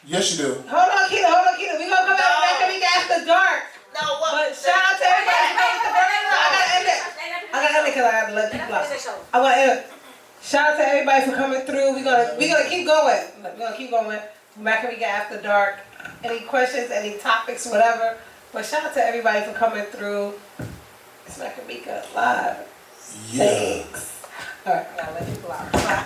Yes, you do. Hold on, Keita. We gonna come back and we after dark. No, what? But shout out to everybody. I gotta end it because I gotta let people out. I wanna end it. Shout out to everybody for coming through. We're gonna keep going. We're gonna keep going. Mac Meeka After Dark. Any questions, any topics, whatever. But shout out to everybody for coming through. It's Mac Meeka live. Yeah. Thanks. All right, I'll let people out. Bye.